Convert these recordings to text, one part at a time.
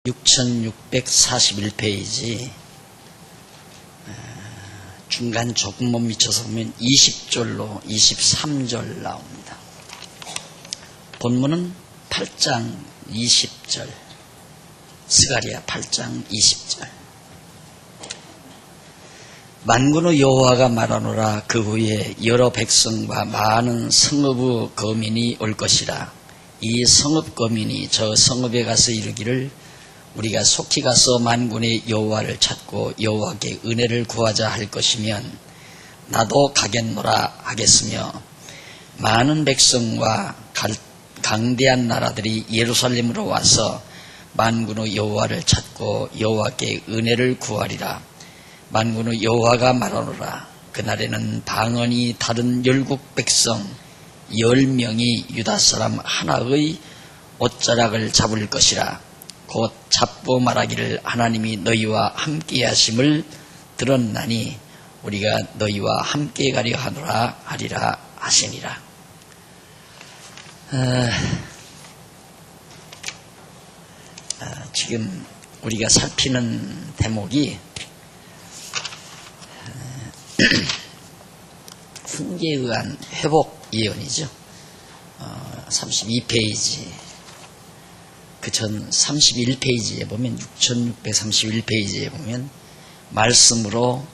6641페이지 중간 조금 못 미쳐서 보면 20절로 23절 나옵니다. 본문은 8장 20절, 스가랴 8장 20절. 만군의 여호와가 말하노라. 그 후에 여러 백성과 많은 성읍의 거민이 올 것이라. 이 성읍 거민이 저 성읍에 가서 이르기를 우리가 속히 가서 만군의 여호와를 찾고 여호와께 은혜를 구하자 할 것이면 나도 가겠노라 하겠으며, 많은 백성과 강대한 나라들이 예루살렘으로 와서 만군의 여호와를 찾고 여호와께 은혜를 구하리라. 만군의 여호와가 말하노라. 그날에는 방언이 다른 열국 백성 10명이 유다 사람 하나의 옷자락을 잡을 것이라. 곧 잡고 말하기를 하나님이 너희와 함께 하심을 들었나니 우리가 너희와 함께 가려 하노라 하리라 하시니라. 지금 우리가 살피는 대목이 훈계에 의한 회복 예언이죠. 32페이지. 그 전 31페이지에 보면 6631페이지에 보면 말씀으로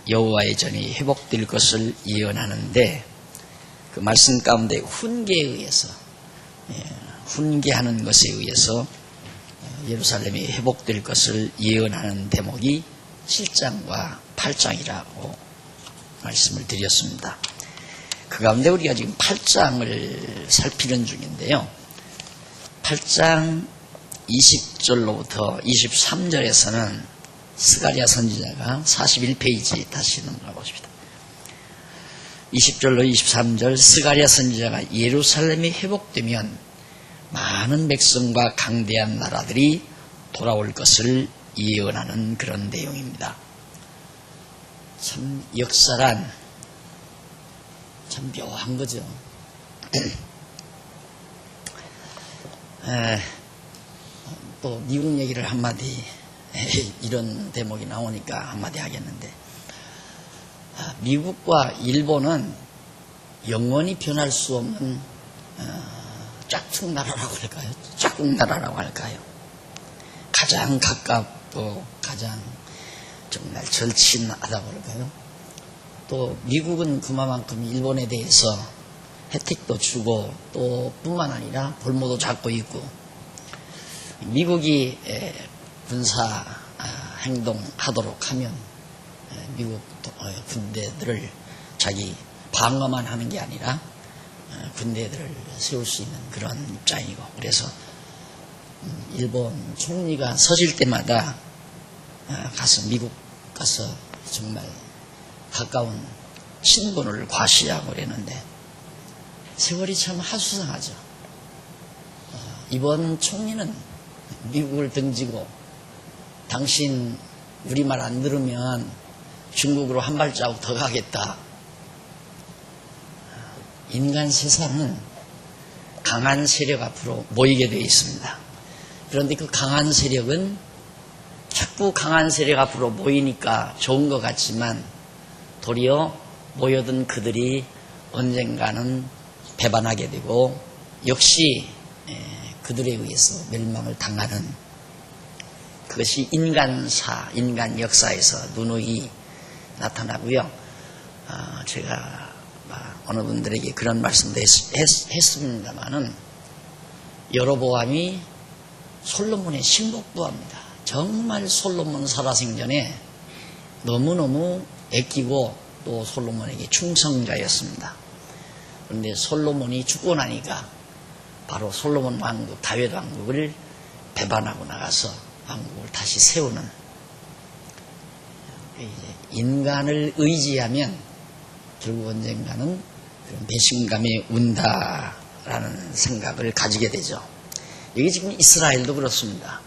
여호와의 전이 회복될 것을 예언하는데, 그 말씀 가운데 훈계에 의해서, 훈계하는 것에 의해서 예루살렘이 회복될 것을 예언하는 대목이 7장과 8장이라고 말씀을 드렸습니다. 그 가운데 우리가 지금 8장을 살피는 중인데요. 8장 20절로부터 23절에서는 스가랴 선지자가 41페이지 다시 넘어가 보십니다. 20절로 23절 스가랴 선지자가 예루살렘이 회복되면 많은 백성과 강대한 나라들이 돌아올 것을 예언하는 그런 내용입니다. 참 역사란 참 묘한 거죠. 또 미국 얘기를 한마디, 이런 대목이 나오니까 한마디 하겠는데, 미국과 일본은 영원히 변할 수 없는 짝퉁 나라라고 할까요? 짝꿍 나라라고 할까요? 가장 가깝고 가장 정말 절친하다고 할까요? 또 미국은 그만큼 일본에 대해서 혜택도 주고 또 뿐만 아니라 볼모도 잡고 있고, 미국이 군사 행동하도록 하면 미국 군대들을 자기 방어만 하는 게 아니라 군대들을 세울 수 있는 그런 입장이고, 그래서 일본 총리가 서질 때마다 가서 미국 가서 정말 가까운 친분을 과시하고 그랬는데, 세월이 참 하수상하죠. 이번 총리는 미국을 등지고 당신 우리말 안 들으면 중국으로 한 발자국 더 가겠다. 인간 세상은 강한 세력 앞으로 모이게 되어 있습니다. 그런데 그 강한 세력은 자꾸 강한 세력 앞으로 모이니까 좋은 것 같지만, 도리어 모여든 그들이 언젠가는 배반하게 되고 역시 그들에 의해서 멸망을 당하는, 그것이 인간사, 인간 역사에서 누누이 나타나고요. 제가 어느 분들에게 그런 말씀도 했습니다마는, 여로보암이 솔로몬의 신복부합니다. 정말 솔로몬 살아생전에 너무너무 애끼고 또 솔로몬에게 충성자였습니다. 그런데 솔로몬이 죽고 나니까 바로 솔로몬 왕국, 다윗 왕국을 배반하고 나가서 왕국을 다시 세우는, 인간을 의지하면 결국 언젠가는 그런 배신감에 운다라는 생각을 가지게 되죠. 이게 지금 이스라엘도 그렇습니다.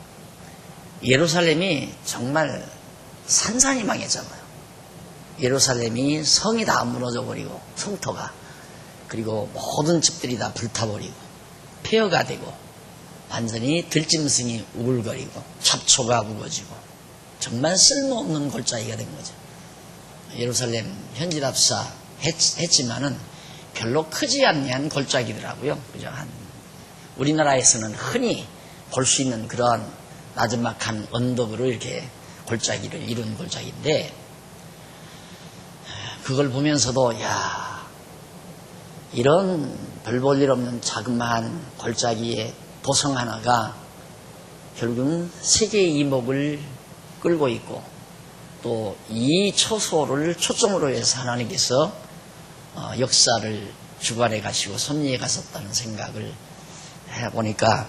예루살렘이 정말 산산이 망했잖아요. 예루살렘이 성이 다 무너져 버리고, 성터가, 그리고 모든 집들이 다 불타버리고 폐허가 되고, 완전히 들짐승이 우글거리고 잡초가 우거지고 정말 쓸모없는 골짜기가 된 거죠. 예루살렘 현지답사 했지만은 별로 크지 않는 골짜기더라고요. 그죠? 우리나라에서는 흔히 볼 수 있는 그런 나지막한 언덕으로 이렇게 골짜기를 이룬 골짜기인데, 그걸 보면서도 야, 이런 별 볼 일 없는 자그마한 골짜기의 도성 하나가 결국은 세계의 이목을 끌고 있고, 또 이 처소를 초점으로 해서 하나님께서 역사를 주관해 가시고 섭리해 가셨다는 생각을 해보니까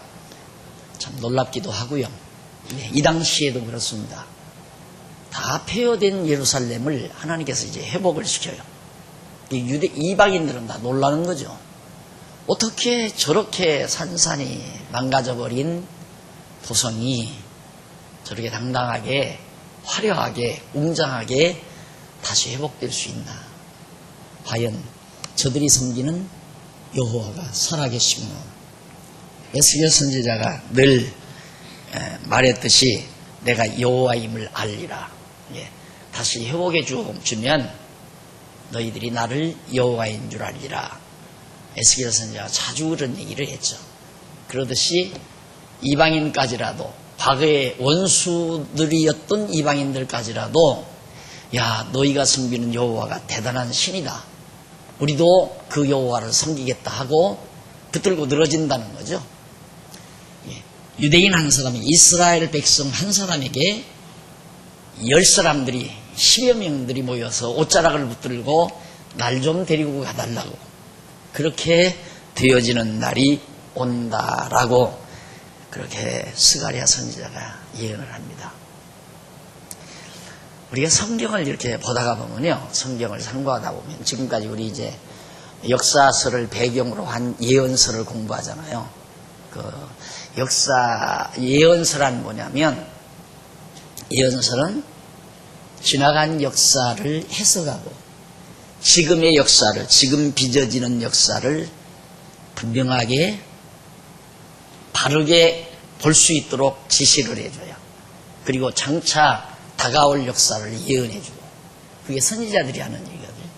참 놀랍기도 하고요. 이 당시에도 그렇습니다. 다 폐허된 예루살렘을 하나님께서 이제 회복을 시켜요. 이방인들은 다 놀라는 거죠. 어떻게 저렇게 산산이 망가져버린 도성이 저렇게 당당하게 화려하게 웅장하게 다시 회복될 수 있나. 과연 저들이 섬기는 여호와가 살아계시구나. 에스겔 선지자가 늘 말했듯이 내가 여호와임을 알리라. 다시 회복해 주면 너희들이 나를 여호와인 줄 알리라. 에스겔 선지자가 자주 그런 얘기를 했죠. 그러듯이 이방인까지라도, 과거의 원수들이었던 이방인들까지라도 야, 너희가 섬기는 여호와가 대단한 신이다. 우리도 그 여호와를 섬기겠다 하고 붙들고 늘어진다는 거죠. 유대인 한 사람이 이스라엘 백성 한 사람에게 10사람들이 10여 명들이 모여서 옷자락을 붙들고 날 좀 데리고 가달라고, 그렇게 되어지는 날이 온다라고 그렇게 스가랴 선지자가 예언을 합니다. 우리가 성경을 이렇게 보다가 보면요, 성경을 상고하다 보면 지금까지 우리 이제 역사서를 배경으로 한 예언서를 공부하잖아요. 그 역사 예언서란 뭐냐면, 예언서는 지나간 역사를 해석하고 지금의 역사를, 지금 빚어지는 역사를 분명하게 바르게 볼 수 있도록 지시를 해줘요. 그리고 장차 다가올 역사를 예언해주고, 그게 선지자들이 하는 일이거든요.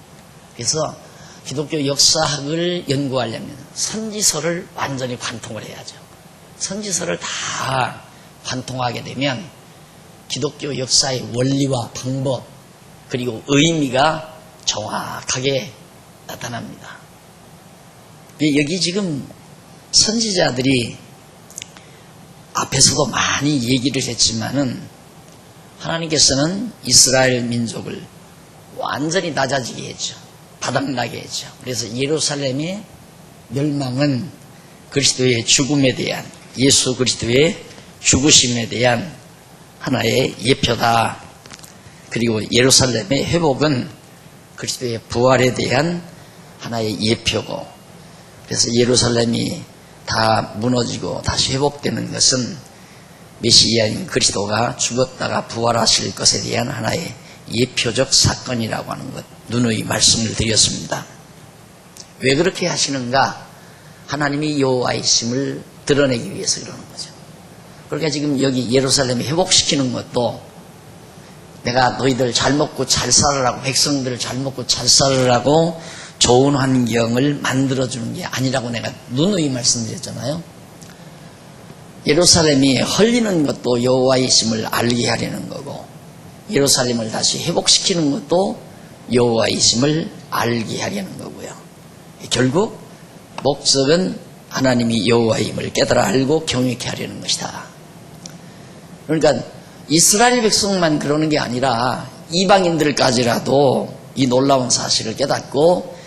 그래서 기독교 역사학을 연구하려면 선지서를 완전히 관통을 해야죠. 선지서를 다 관통하게 되면 기독교 역사의 원리와 방법 그리고 의미가 정확하게 나타납니다. 여기 지금 선지자들이 앞에서도 많이 얘기를 했지만은 하나님께서는 이스라엘 민족을 완전히 낮아지게 했죠. 바닥나게 했죠. 그래서 예루살렘의 멸망은 그리스도의 죽음에 대한, 예수 그리스도의 죽으심에 대한 하나의 예표다. 그리고 예루살렘의 회복은 그리스도의 부활에 대한 하나의 예표고, 그래서 예루살렘이 다 무너지고 다시 회복되는 것은 메시아인 그리스도가 죽었다가 부활하실 것에 대한 하나의 예표적 사건이라고 하는 것, 누누이 말씀을 드렸습니다. 왜 그렇게 하시는가? 하나님이 여호와이심을 드러내기 위해서 그러는 거죠. 그러니까 지금 여기 예루살렘을 회복시키는 것도 내가 너희들 잘 먹고 잘 살으라고, 백성들 잘 먹고 잘 살으라고 좋은 환경을 만들어주는 게 아니라고 내가 누누이 말씀드렸잖아요. 예루살렘이 헐리는 것도 여호와이심을 알게 하려는 거고, 예루살렘을 다시 회복시키는 것도 여호와이심을 알게 하려는 거고요. 결국 목적은 하나님이 여호와임을 깨달아 알고 경외케 하려는 것이다. 그러니까 이스라엘 백성만 그러는 게 아니라 이방인들까지라도 이 놀라운 사실을 깨닫고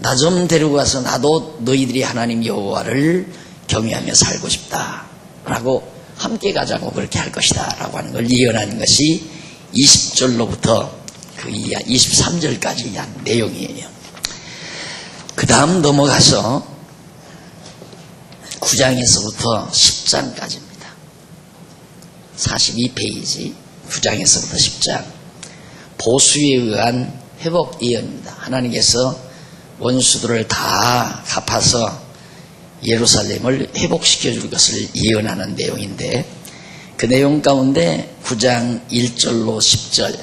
나 좀 데리고 가서 나도 너희들이 하나님 여호와를 경외하며 살고 싶다 라고 함께 가자고 그렇게 할 것이다 라고 하는 걸 예언하는 것이 20절로부터 그 이하 23절까지 한 내용이에요. 그 다음 넘어가서 9장에서부터 10장까지입니다. 42페이지 9장에서부터 10장, 보수에 의한 회복 예언입니다. 하나님께서 원수들을 다 갚아서 예루살렘을 회복시켜 줄 것을 예언하는 내용인데, 그 내용 가운데 9장 1절로 10절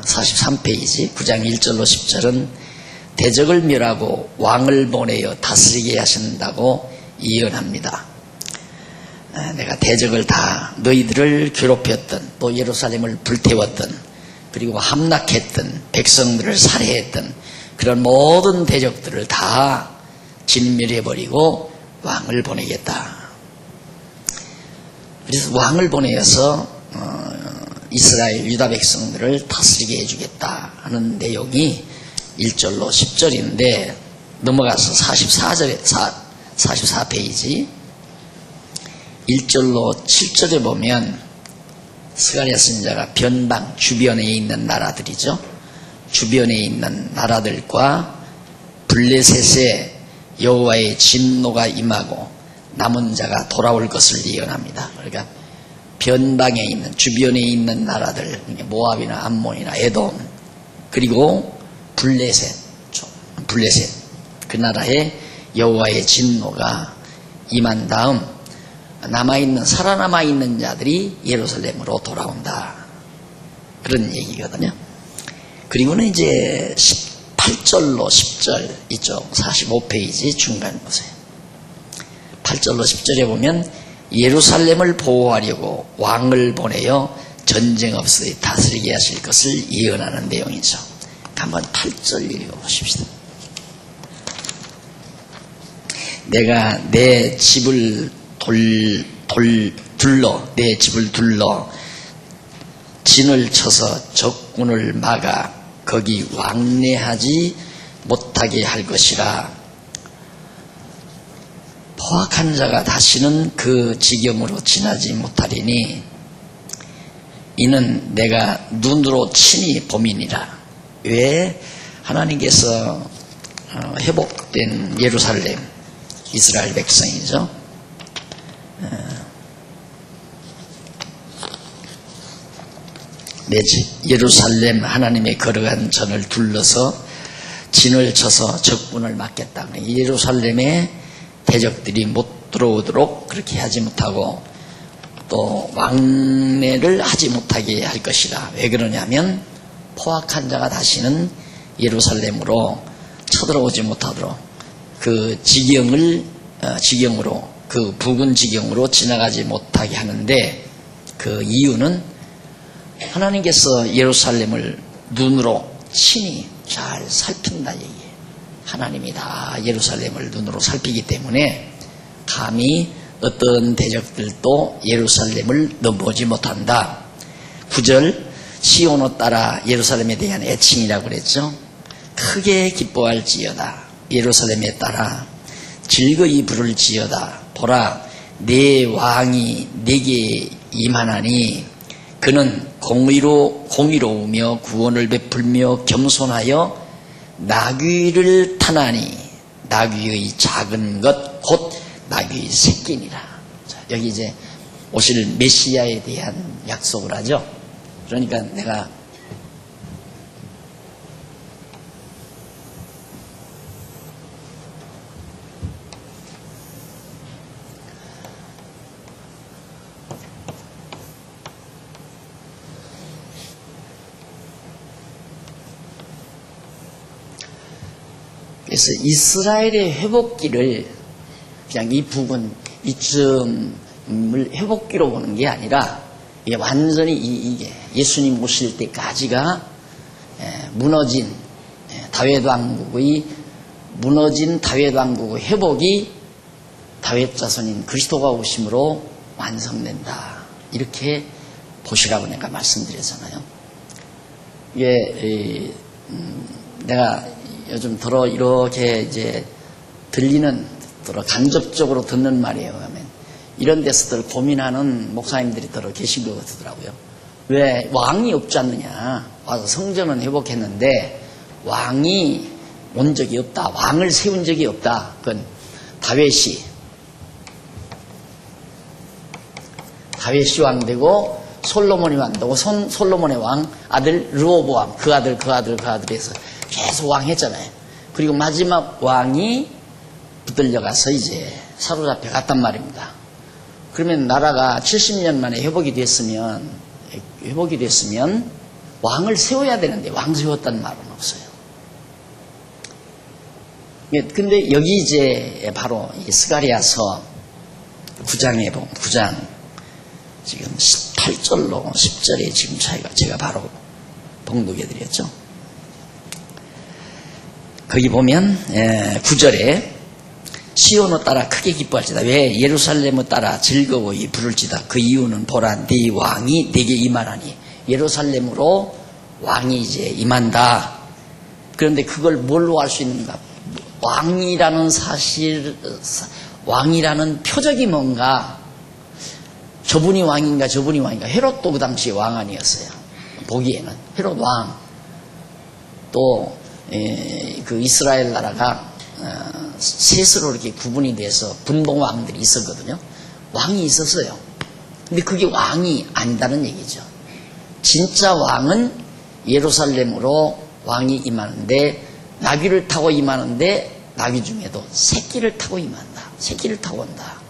43페이지 9장 1절로 10절은 대적을 멸하고 왕을 보내어 다스리게 하신다고 예언합니다. 내가 대적을 다 너희들을 괴롭혔던, 또 예루살렘을 불태웠던, 그리고 함락했던, 백성들을 살해했던 그런 모든 대적들을 다 진멸해버리고 왕을 보내겠다. 그래서 왕을 보내어서 이스라엘 유다 백성들을 다스리게 해주겠다 하는 내용이 1절로 10절인데, 넘어가서 44페이지 1절로 7절에 보면 스가랴 선지자가 변방 주변에 있는 나라들이죠. 주변에 있는 나라들과 블레셋에 여호와의 진노가 임하고 남은 자가 돌아올 것을 예언합니다. 그러니까 변방에 있는, 주변에 있는 나라들, 모압이나 암몬이나 에돔, 그리고 블레셋, 그 나라에 여호와의 진노가 임한 다음 살아남아 있는 자들이 예루살렘으로 돌아온다, 그런 얘기거든요. 그리고는 이제 8절로 10절, 이쪽 45페이지 중간 보세요. 8절로 10절에 보면 예루살렘을 보호하려고 왕을 보내어 전쟁 없이 다스리게 하실 것을 예언하는 내용이죠. 한번 8절 읽어보십시다. 내가 내 집을 둘러 진을 쳐서 적군을 막아 거기 왕래하지 못하게 할 것이라. 포악한 자가 다시는 그 지경으로 지나지 못하리니 이는 내가 눈으로 친히 봄이니라. 왜? 하나님께서 회복된 예루살렘, 이스라엘 백성이죠. 내 집 예루살렘 하나님의 거룩한 전을 둘러서 진을 쳐서 적군을 막겠다. 예루살렘에 대적들이 못 들어오도록 그렇게 하지 못하고 또 왕래를 하지 못하게 할 것이라. 왜 그러냐면 포악한 자가 다시는 예루살렘으로 쳐들어오지 못하도록 그 지경으로 그 부근 지경으로 지나가지 못하게 하는데, 그 이유는 하나님께서 예루살렘을 눈으로 친히 잘 살핀다 얘기예요. 하나님이 다 예루살렘을 눈으로 살피기 때문에 감히 어떤 대적들도 예루살렘을 넘보지 못한다. 9절 시온을 따라 예루살렘에 대한 애칭이라고 그랬죠. 크게 기뻐할지어다. 예루살렘에 따라 즐거이 부를지어다. 보라, 내 왕이 내게 임하나니 그는 공의로우며 구원을 베풀며 겸손하여 나귀를 타나니 나귀의 작은 것 곧 나귀의 새끼니라. 자, 여기 이제 오실 메시아에 대한 약속을 하죠. 그러니까 내가 그래서 이스라엘의 회복기를 그냥 이 부분, 이쯤을 회복기로 보는 게 아니라 이게 완전히 이게 예수님 오실 때까지가 무너진 다윗 왕국의 회복이 다윗 자손인 그리스도가 오심으로 완성된다. 이렇게 보시라고 내가 말씀드렸잖아요. 이게 내가 요즘 이렇게 이제 간접적으로 듣는 말이에요. 그러면 이런 데서들 고민하는 목사님들이 계신 것 같더라고요. 왜 왕이 없지 않느냐? 와서 성전은 회복했는데 왕이 온 적이 없다. 왕을 세운 적이 없다. 그건 다윗이 왕 되고 솔로몬이 왕 되고 솔로몬의 왕 아들 르호보암 그 아들 해서 계속 왕 했잖아요. 그리고 마지막 왕이 붙들려가서 이제 사로잡혀 갔단 말입니다. 그러면 나라가 70년 만에 회복이 됐으면 왕을 세워야 되는데 왕 세웠다는 말은 없어요. 근데 여기 이제 바로 이 스가랴서 9장에 보면 9장 지금 8절로 10절의 지금 차이가 제가 바로 봉독해 드렸죠. 거기 보면 9절에 시온을 따라 크게 기뻐할지다. 왜? 예루살렘을 따라 즐거워이 부를지다. 그 이유는 보라 네 왕이 네게 임하나니. 예루살렘으로 왕이 이제 임한다. 그런데 그걸 뭘로 알 수 있는가? 왕이라는 사실, 왕이라는 표적이 뭔가? 저분이 왕인가 저분이 왕인가? 헤롯도 그 당시에 왕 아니었어요. 보기에는 헤롯 왕. 또 그 이스라엘 나라가 셋으로 이렇게 구분이 돼서 분봉왕들이 있었거든요. 왕이 있었어요. 근데 그게 왕이 아니다는 얘기죠. 진짜 왕은 예루살렘으로 왕이 임하는데 나귀를 타고 임하는데 나귀 중에도 새끼를 타고 임한다. 새끼를 타고 온다.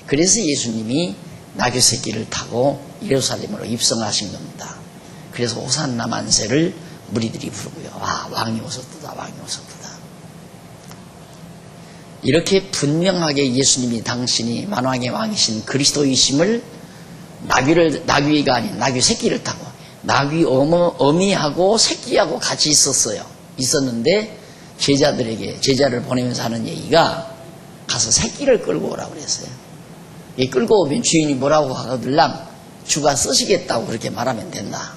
그래서 예수님이 나귀 새끼를 타고 예루살렘으로 입성하신 겁니다. 그래서 호산나 만세를 무리들이 부르고요. 아, 왕이 오셨다, 왕이 오셨다. 이렇게 분명하게 예수님이 당신이 만왕의 왕이신 그리스도이심을 나귀가 아닌 나귀 새끼를 타고 나귀 어미하고 새끼하고 같이 있었는데 제자를 보내면서 하는 얘기가 가서 새끼를 끌고 오라고 그랬어요. 이 끌고 오면 주인이 뭐라고 하거들랑 주가 쓰시겠다고 그렇게 말하면 된다.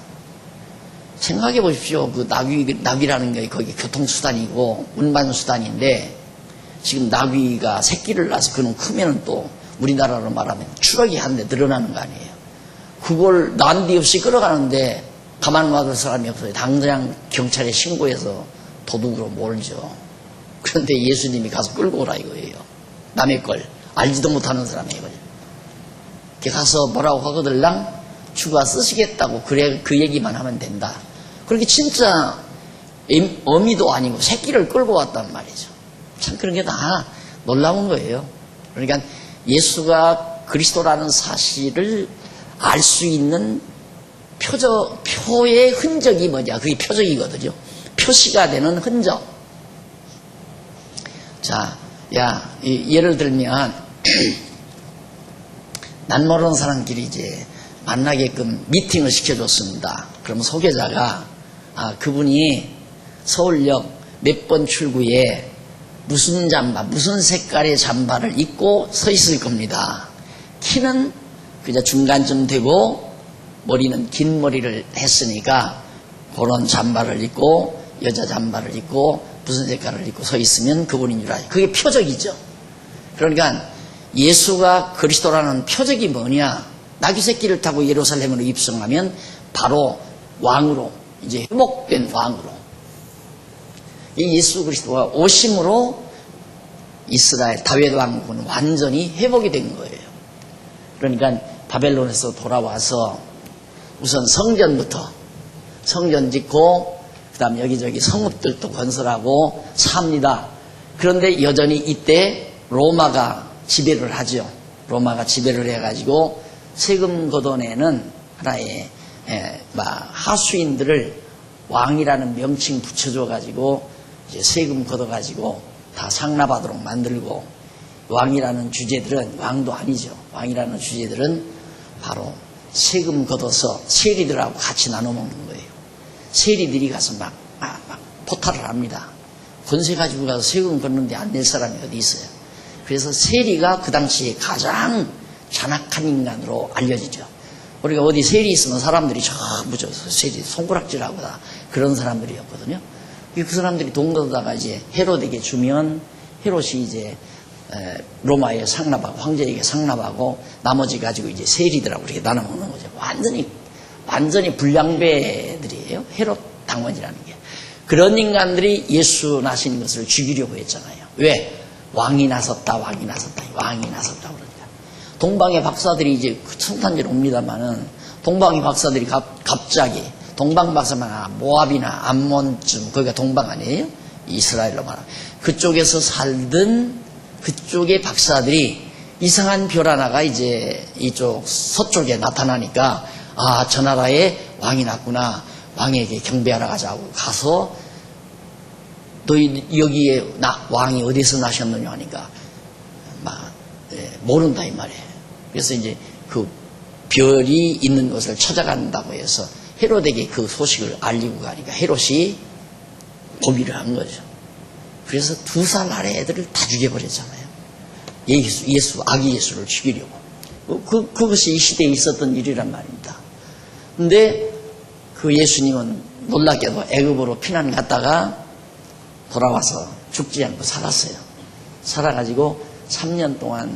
생각해 보십시오. 그 나귀라는 게 거기 교통수단이고 운반수단인데 지금 나귀가 새끼를 낳아서 그놈 크면은 또 우리나라로 말하면 추럭이 한 대 늘어나는 거 아니에요. 그걸 난데없이 끌어가는데 가만 놔둘 사람이 없어요. 당장 경찰에 신고해서 도둑으로 몰죠. 그런데 예수님이 가서 끌고 오라 이거예요. 남의 걸 알지도 못하는 사람의 걸. 가서 뭐라고 하거들랑 주가 쓰시겠다고 그래 그 얘기만 하면 된다. 그렇게 진짜 어미도 아니고 새끼를 끌고 왔단 말이죠. 참 그런 게 다 놀라운 거예요. 그러니까 예수가 그리스도라는 사실을 알 수 있는 표의 흔적이 뭐냐? 그게 표적이거든요. 표시가 되는 흔적. 자, 예를 들면 난 모르는 사람끼리 이제 만나게끔 미팅을 시켜줬습니다. 그럼 소개자가 그분이 서울역 몇 번 출구에 무슨 색깔의 잠바를 입고 서 있을 겁니다. 키는 그저 중간쯤 되고 머리는 긴 머리를 했으니까 그런 잠바를 입고 여자 잠바를 입고 무슨 색깔을 입고 서 있으면 그분인 줄 알아요. 그게 표적이죠. 그러니까 예수가 그리스도라는 표적이 뭐냐? 나귀 새끼를 타고 예루살렘으로 입성하면 바로 왕으로 이제 회복된 왕으로 이 예수 그리스도가 오심으로 이스라엘 다윗 왕국은 완전히 회복이 된 거예요. 그러니까 바벨론에서 돌아와서 우선 성전 짓고 그 다음 여기저기 성읍들도 건설하고 삽니다. 그런데 여전히 이때 로마가 지배를 하죠. 로마가 지배를 해가지고 세금 걷어내는 하나의 하수인들을 왕이라는 명칭 붙여줘가지고 이제 세금 걷어가지고 다 상납하도록 만들고 왕이라는 주제들은 왕도 아니죠. 왕이라는 주제들은 바로 세금 걷어서 세리들하고 같이 나눠 먹는 거예요. 세리들이 가서 막 포탈을 합니다. 권세 가지고 가서 세금 걷는데 안 낼 사람이 어디 있어요. 그래서 세리가 그 당시에 가장 잔악한 인간으로 알려지죠. 우리가 어디 세리 있으면 사람들이 전부 세리 손가락질하고 다 그런 사람들이었거든요. 그 사람들이 돈 걷어다가 이제 헤롯에게 주면 헤롯이 이제 로마에 상납하고 황제에게 상납하고 나머지 가지고 이제 세리들하고 이렇게 나눠 먹는 거죠. 완전히 불량배들이에요. 헤롯 당원이라는 게. 그런 인간들이 예수 나신 것을 죽이려고 했잖아요. 왜? 왕이 나섰다 그러니까. 동방의 박사들이 이제 성탄절 옵니다만은 동방의 박사들이 갑자기 동방 박사만 모압이나 암몬쯤 거기가 동방 아니에요? 이스라엘로 말하면 그쪽에서 살던 그쪽의 박사들이 이상한 별 하나가 이제 이쪽 서쪽에 나타나니까 아, 저 나라에 왕이 났구나. 왕에게 경배하러 가자고 가서 너희 여기에 왕이 어디서 나셨느냐 하니까 막 모른다 이 말이에요. 그래서 이제 그 별이 있는 곳을 찾아간다고 해서 헤롯에게 그 소식을 알리고 가니까 헤롯이 고비를 한 거죠. 그래서 2살 아래 애들을 다 죽여버렸잖아요. 아기 예수를 죽이려고. 그것이 이 시대에 있었던 일이란 말입니다. 근데 그 예수님은 놀랍게도 애굽으로 피난 갔다가 돌아와서 죽지 않고 살았어요. 살아가지고 3년 동안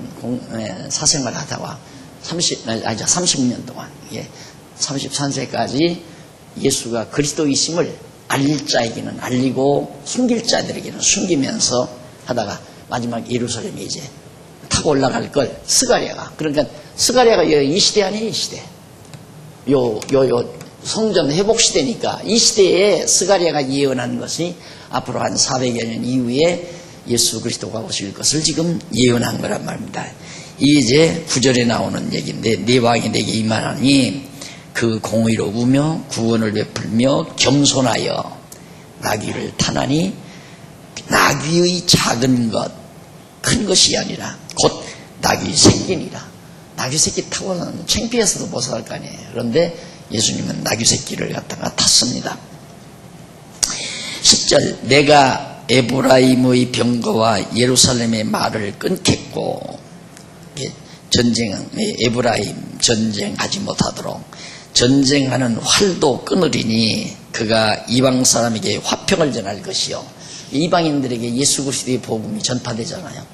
사생활 하다가 30년 동안 33세까지 예수가 그리스도이심을 알릴 자에게는 알리고 숨길 자들에게는 숨기면서 하다가 마지막 예루살렘에 이제 타고 올라갈 걸 스가랴가, 그러니까 스가랴가 이 시대 아니에요. 이 시대 요 성전 회복 시대니까 이 시대에 스가랴가 예언한 것이 앞으로 한 400여 년 이후에 예수 그리스도가 오실 것을 지금 예언한 거란 말입니다. 이게 이제 9절에 나오는 얘기인데, 네 왕이 내게 임하나니 그 공의로우며 구원을 베풀며 겸손하여 나귀를 타나니 나귀의 작은 것 큰 것이 아니라 곧 나귀 새끼니라. 나귀 새끼 타고는 창피해서도 못 살 거 아니에요. 그런데 예수님은 나귀 새끼를 갖다가 탔습니다. 10절 내가 에브라임의 병거와 예루살렘의 말을 끊겠고, 에브라임 전쟁하지 못하도록 전쟁하는 활도 끊으리니 그가 이방 사람에게 화평을 전할 것이요. 이방인들에게 예수 그리스도의 복음이 전파되잖아요.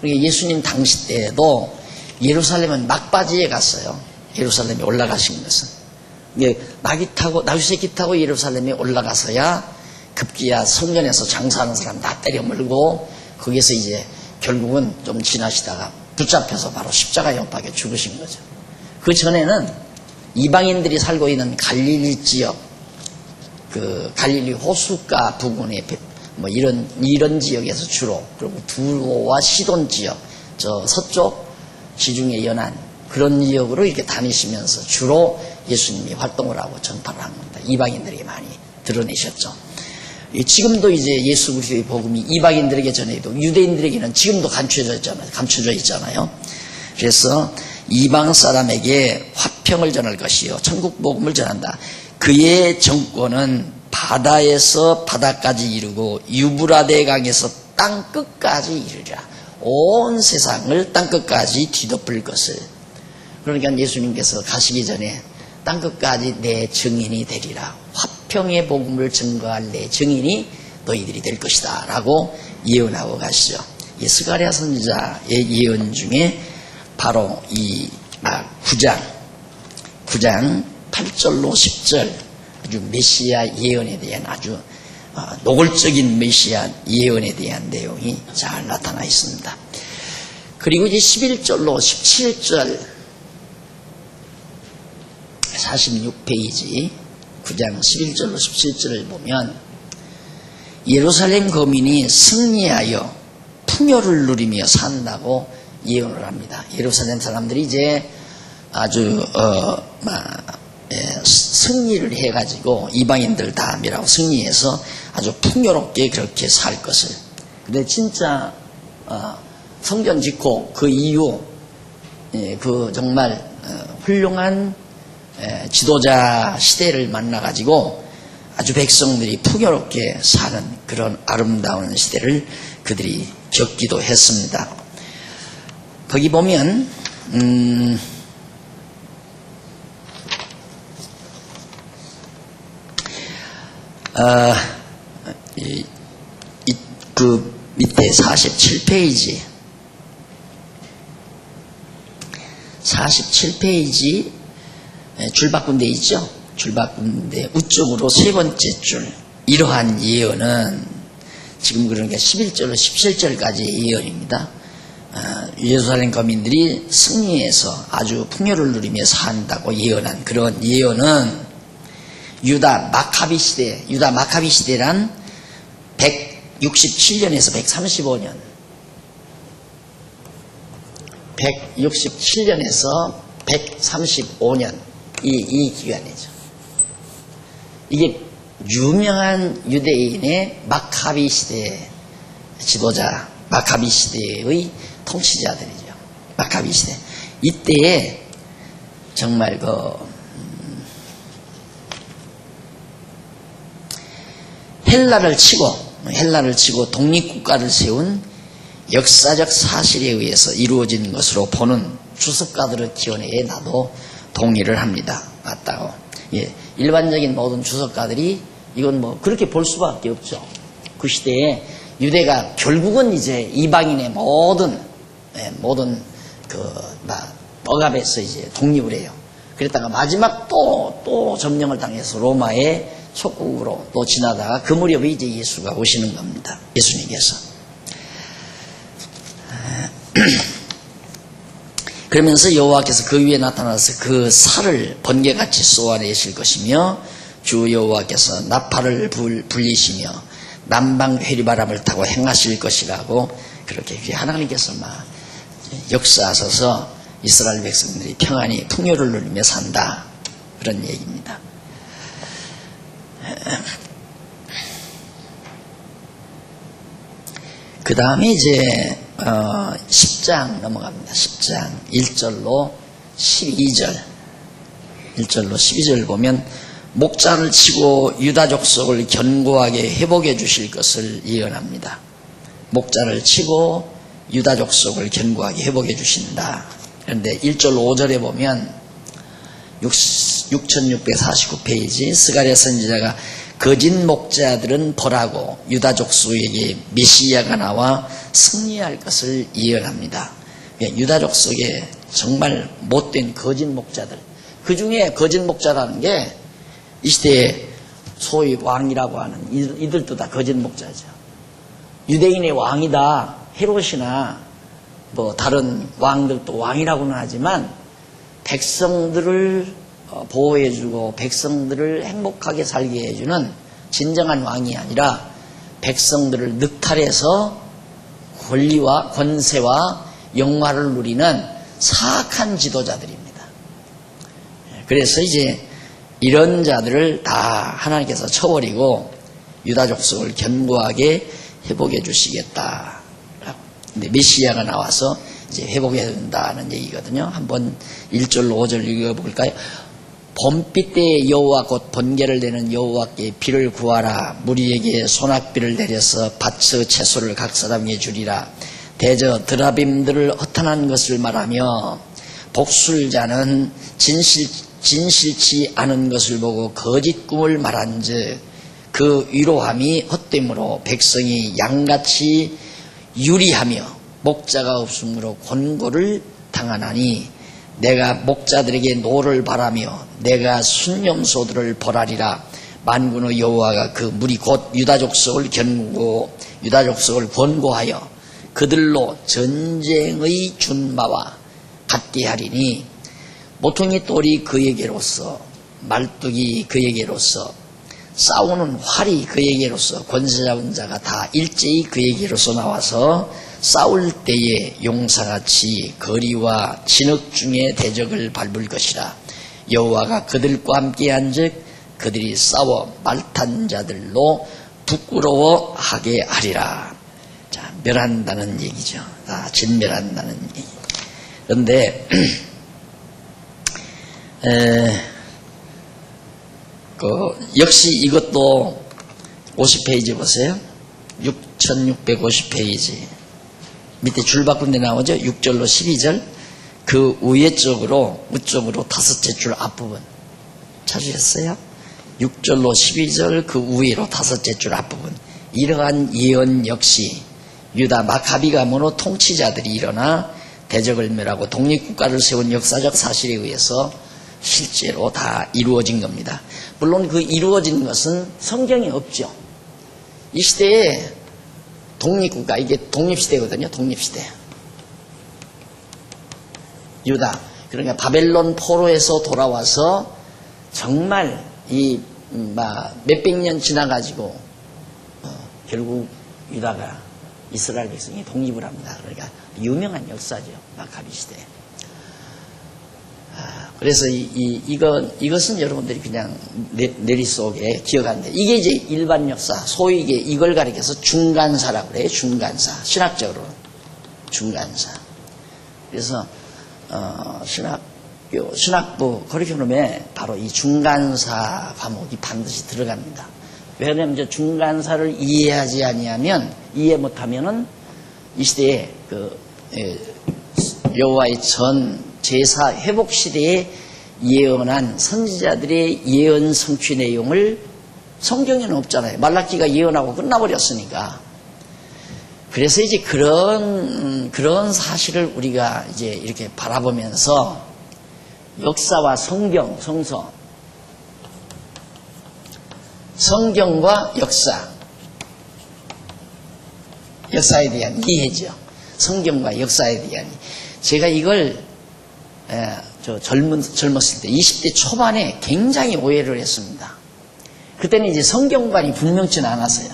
그러니까 예수님 당시 때에도 예루살렘은 막바지에 갔어요. 예루살렘에 올라가신 것은. 나귀 새끼 타고 예루살렘에 올라가서야 급기야 성전에서 장사하는 사람 다 때려 물고 거기서 이제 결국은 좀 지나시다가 붙잡혀서 바로 십자가 형박에 죽으신 거죠. 그 전에는 이방인들이 살고 있는 갈릴리 지역, 그 갈릴리 호숫가 부근에 뭐 이런 지역에서 주로, 그리고 두로와 시돈 지역, 저 서쪽 지중해 연안 그런 지역으로 이렇게 다니시면서 주로 예수님이 활동을 하고 전파를 한 겁니다. 이방인들에게 많이 드러내셨죠. 지금도 이제 예수 그리스도의 복음이 이방인들에게 전해도 유대인들에게는 지금도 감춰져 있잖아요. 그래서 이방 사람에게 화평을 전할 것이요 천국 복음을 전한다. 그의 정권은 바다에서 바다까지 이르고 유브라데 강에서 땅 끝까지 이르리라. 온 세상을 땅 끝까지 뒤덮을 것을. 그러니까 예수님께서 가시기 전에 땅 끝까지 내 증인이 되리라. 화평의 복음을 증거할 내 증인이 너희들이 될 것이다 라고 예언하고 가시죠. 스가랴 선지자의 예언 중에 바로 이 9장 8절로 10절 아주 메시아 예언에 대한 아주 노골적인 메시아 예언에 대한 내용이 잘 나타나 있습니다. 그리고 이제 11절로 17절 46페이지 9장 11절로 17절을 보면 예루살렘 거민이 승리하여 풍요를 누리며 산다고 예언을 합니다. 예루살렘 사람들이 이제 아주 승리를 해가지고 이방인들 다 밀하고 승리해서 아주 풍요롭게 그렇게 살 것을. 근데 진짜 성전 짓고 그 이후 그 정말 훌륭한 지도자 시대를 만나가지고 아주 백성들이 풍요롭게 사는 그런 아름다운 시대를 그들이 겪기도 했습니다. 거기 보면 그 밑에 47페이지 47페이지 줄바꾼 데 있죠. 줄바꾼 데 우측으로 세 번째 줄. 이러한 예언은 지금 그러니까 11절로 17절까지의 예언입니다. 예루살렘 거민들이 승리해서 아주 풍요를 누리며 산다고 예언한 그런 예언은 유다 마카비 시대란 167년에서 135년 167년에서 135년 이 기간이죠. 이게 유명한 유대인의 마카비 시대 지도자, 마카비 시대의 통치자들이죠. 마카비 시대. 이때에 정말 헬라를 치고 독립국가를 세운 역사적 사실에 의해서 이루어진 것으로 보는 주석가들의 기원에 나도 동의를 합니다. 맞다고. 예, 일반적인 모든 주석가들이 이건 뭐 그렇게 볼 수밖에 없죠. 그 시대에 유대가 결국은 이제 이방인의 모든 억압에서 이제 독립을 해요. 그랬다가 마지막 또 점령을 당해서 로마의 속국으로 또 지나다가 그 무렵에 이제 예수가 오시는 겁니다. 예수님께서. 그러면서 여호와께서 그 위에 나타나서 그 살을 번개같이 쏘아내실 것이며 주 여호와께서 나팔을 불리시며 남방 회리바람을 타고 행하실 것이라고 그렇게 하나님께서 막 역사하셔서 이스라엘 백성들이 평안히 풍요를 누리며 산다. 그런 얘기입니다. 그 다음에 이제 10장 넘어갑니다. 10장 1절로 12절 1절로 12절 보면 목자를 치고 유다 족속을 견고하게 회복해 주실 것을 예언합니다. 목자를 치고 유다 족속을 견고하게 회복해 주신다. 그런데 1절 5절에 보면 6649페이지 스가랴 선지자가 거짓 목자들은 벌하고 유다 족속에게 메시아가 나와 승리할 것을 예언합니다. 유다 족속에 정말 못된 거짓 목자들, 그 중에 거짓 목자라는 게 이 시대에 소위 왕이라고 하는 이들도 다 거짓 목자죠. 유대인의 왕이다, 헤롯이나 뭐 다른 왕들도 왕이라고는 하지만 백성들을 보호해주고 백성들을 행복하게 살게 해주는 진정한 왕이 아니라 백성들을 늑탈해서 권리와 권세와 영화를 누리는 사악한 지도자들입니다. 그래서 이제 이런 자들을 다 하나님께서 쳐버리고 유다 족속을 견고하게 회복해 주시겠다. 근데 메시아가 나와서 이제 회복해야 된다는 얘기거든요. 한번 1절로 5절 읽어볼까요? 봄빛 때에 여호와 곧 번개를 내는 여호와께 비를 구하라. 무리에게 소낙비를 내려서 밭의 채소를 각 사람에게 주리라. 대저 드라빔들을 허탄한 것을 말하며 복술자는 진실치 않은 것을 보고 거짓 꿈을 말한즉 그 위로함이 헛됨으로 백성이 양같이 유리하며 목자가 없으므로 곤고를 당하나니 내가 목자들에게 노를 바라며 내가 순념소들을 벌하리라. 만군의 여호와가 그 무리 곧 유다 족속을 권고하여 그들로 전쟁의 준마와 같게 하리니 모퉁이 돌이 그에게로서 말뚝이 그에게로서 싸우는 활이 그에게로서 권세 잡은 자가 다 일제히 그에게로서 나와서 싸울 때에 용사같이 거리와 진흙 중에 대적을 밟을 것이라. 여호와가 그들과 함께한즉 그들이 싸워 말탄 자들로 부끄러워하게 하리라. 자, 멸한다는 얘기죠. 다 진멸한다는 얘기. 그런데 역시 이것도 50페이지 보세요. 6650페이지 밑에 줄 바꾼 데 나오죠. 6절로 12절 그 위에 쪽으로 다섯째 줄 앞부분 찾으셨어요? 6절로 12절 그 위로 다섯째 줄 앞부분. 이러한 예언 역시 유다 마카비 가문의 통치자들이 일어나 대적을 멸하고 독립국가를 세운 역사적 사실에 의해서 실제로 다 이루어진 겁니다. 물론 그 이루어진 것은 성경에 없죠. 이 시대에 독립국가, 이게 독립시대거든요. 독립시대. 유다. 그러니까 바벨론 포로에서 돌아와서 정말 몇백 년 지나가지고 결국 유다가 이스라엘 백성이 독립을 합니다. 그러니까 유명한 역사죠. 마카비 시대. 그래서 이것은 여러분들이 그냥 내리속에 기억하는데, 이게 이제 일반 역사, 소위 이걸 가리켜서 중간사라고 그래요. 중간사. 신학적으로 중간사. 그래서 신학부 커리큘럼에 바로 이 중간사 과목이 반드시 들어갑니다. 왜냐하면 이제 중간사를 이해하지 아니하면, 이해 못하면은 이 시대에 여호와의 전 제사 회복 시대에 예언한 선지자들의 예언 성취 내용을 성경에는 없잖아요. 말라기가 예언하고 끝나버렸으니까. 그래서 이제 그런 사실을 우리가 이제 이렇게 바라보면서 역사와 성경, 성경과 역사에 대한 이해죠. 성경과 역사에 대한. 제가 이걸 젊었을 때 20대 초반에 굉장히 오해를 했습니다. 그때는 이제 성경관이 분명치는 않았어요.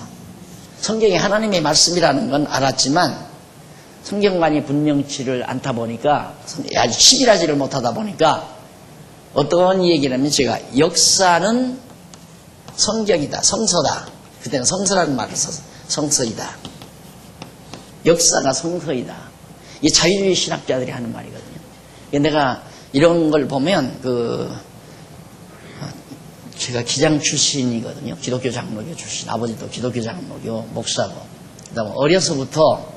성경이 하나님의 말씀이라는 건 알았지만 성경관이 분명치를 않다 보니까, 아주 치밀하지를 못하다 보니까 어떤 얘기냐면, 제가 역사는 성경이다, 성서다. 그때는 성서라는 말을 써서 성서이다. 역사가 성서이다. 이게 자유주의 신학자들이 하는 말이거든요. 내가 이런 걸 보면 제가 기장 출신이거든요. 기독교 장로교 출신. 아버지도 기독교 장로교 목사고. 그다음에 어려서부터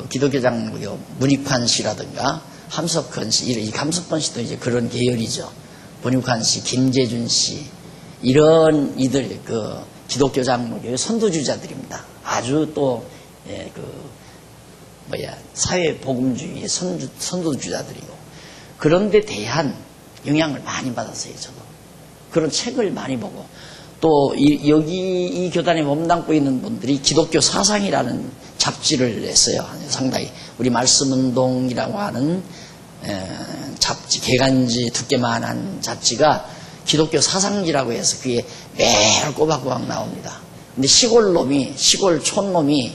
기독교 장로교 문익환 씨라든가 함석헌 씨, 이 함석헌 씨도 이제 그런 계열이죠. 문익환 씨, 김재준 씨, 이런 이들 기독교 장로교 선두주자들입니다. 아주 또 사회 복음주의의 선두주자들이고. 그런데 대한 영향을 많이 받았어요. 저도 그런 책을 많이 보고, 또 여기 이 교단에 몸담고 있는 분들이 기독교 사상이라는 잡지를 냈어요. 상당히 우리 말씀운동이라고 하는 잡지, 개간지 두께만한 잡지가 기독교 사상지라고 해서 그게 매일 꼬박꼬박 나옵니다. 근데 시골 촌놈이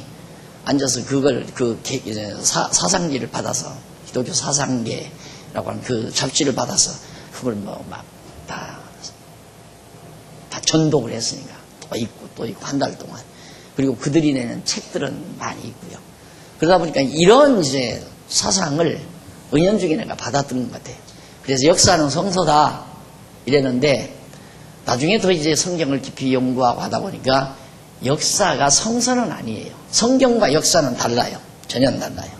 앉아서 그걸 사상지를 받아서, 기독교 사상계라고 하는 그 잡지를 받아서 그걸 다 전독을 했으니까 또 읽고 한 달 동안. 그리고 그들이 내는 책들은 많이 있고요. 그러다 보니까 이런 이제 사상을 은연중에 내가 받았던 것 같아요. 그래서 역사는 성서다 이랬는데, 나중에 더 이제 성경을 깊이 연구하고 하다 보니까 역사가 성서는 아니에요. 성경과 역사는 달라요. 전혀 달라요.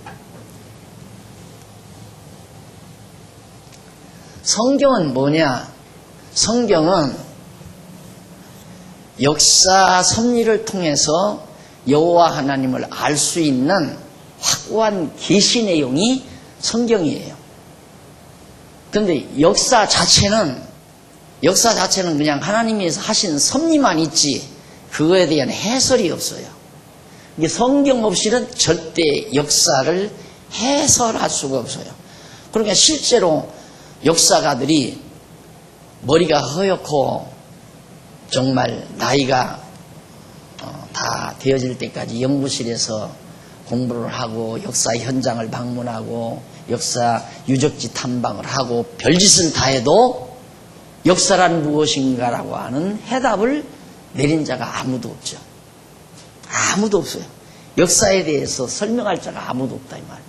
성경은 뭐냐? 성경은 역사 섭리를 통해서 여호와 하나님을 알 수 있는 확고한 계시 내용이 성경이에요. 그런데 역사 자체는 그냥 하나님이 하신 섭리만 있지 그거에 대한 해설이 없어요. 이게 성경 없이는 절대 역사를 해설할 수가 없어요. 그러니까 실제로 역사가들이 머리가 허옇고 정말 나이가 다 되어질 때까지 연구실에서 공부를 하고 역사 현장을 방문하고 역사 유적지 탐방을 하고 별짓을 다 해도 역사란 무엇인가라고 하는 해답을 내린 자가 아무도 없죠. 아무도 없어요. 역사에 대해서 설명할 자가 아무도 없다 이 말입니다.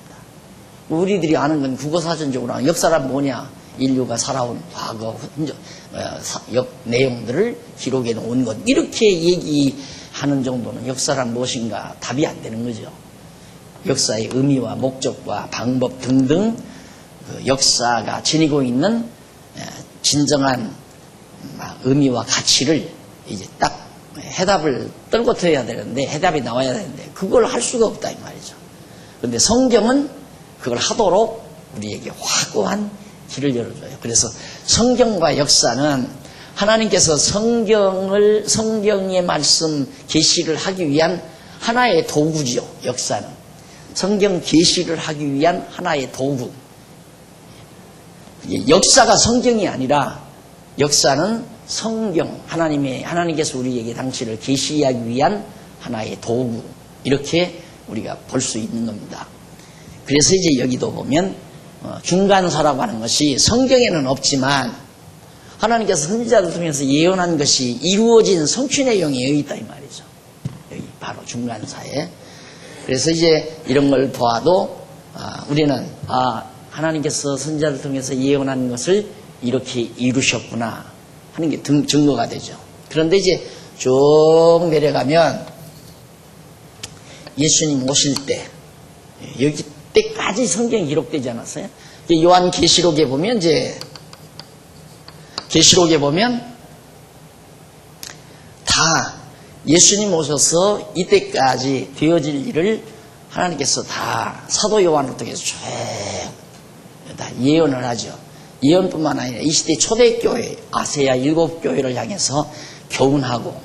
우리들이 아는 건 국어사전적으로 역사란 뭐냐? 인류가 살아온 과거 내용들을 기록해 놓은 것, 이렇게 얘기하는 정도는 역사란 무엇인가 답이 안 되는 거죠. 역사의 의미와 목적과 방법 등등 역사가 지니고 있는 진정한 의미와 가치를 이제 딱 해답을 떨궈져야 되는데, 해답이 나와야 되는데 그걸 할 수가 없다 이 말이죠. 그런데 성경은 그걸 하도록 우리에게 확고한 길을 열어줘요. 그래서 성경과 역사는 하나님께서 성경의 말씀 계시를 하기 위한 하나의 도구지요. 역사는 성경 계시를 하기 위한 하나의 도구. 역사가 성경이 아니라 역사는 성경, 하나님께서 우리에게 당시를 계시하기 위한 하나의 도구, 이렇게 우리가 볼 수 있는 겁니다. 그래서 이제 여기도 보면 중간사라고 하는 것이 성경에는 없지만 하나님께서 선지자들 통해서 예언한 것이 이루어진 성취 내용이 여기 있다 이 말이죠. 여기 바로 중간사에. 그래서 이제 이런 걸 보아도 우리는 하나님께서 선지자들 통해서 예언한 것을 이렇게 이루셨구나 하는 게 증거가 되죠. 그런데 이제 쭉 내려가면 예수님 오실 때 여기 때까지 성경이 기록되지 않았어요? 요한계시록에 보면 계시록에 보면 다 예수님 오셔서 이때까지 되어질 일을 하나님께서 다 사도 요한을 통해서 쭉 다 예언을 하죠. 예언뿐만 아니라 이 시대 초대교회 아세아 7교회를 향해서 교훈하고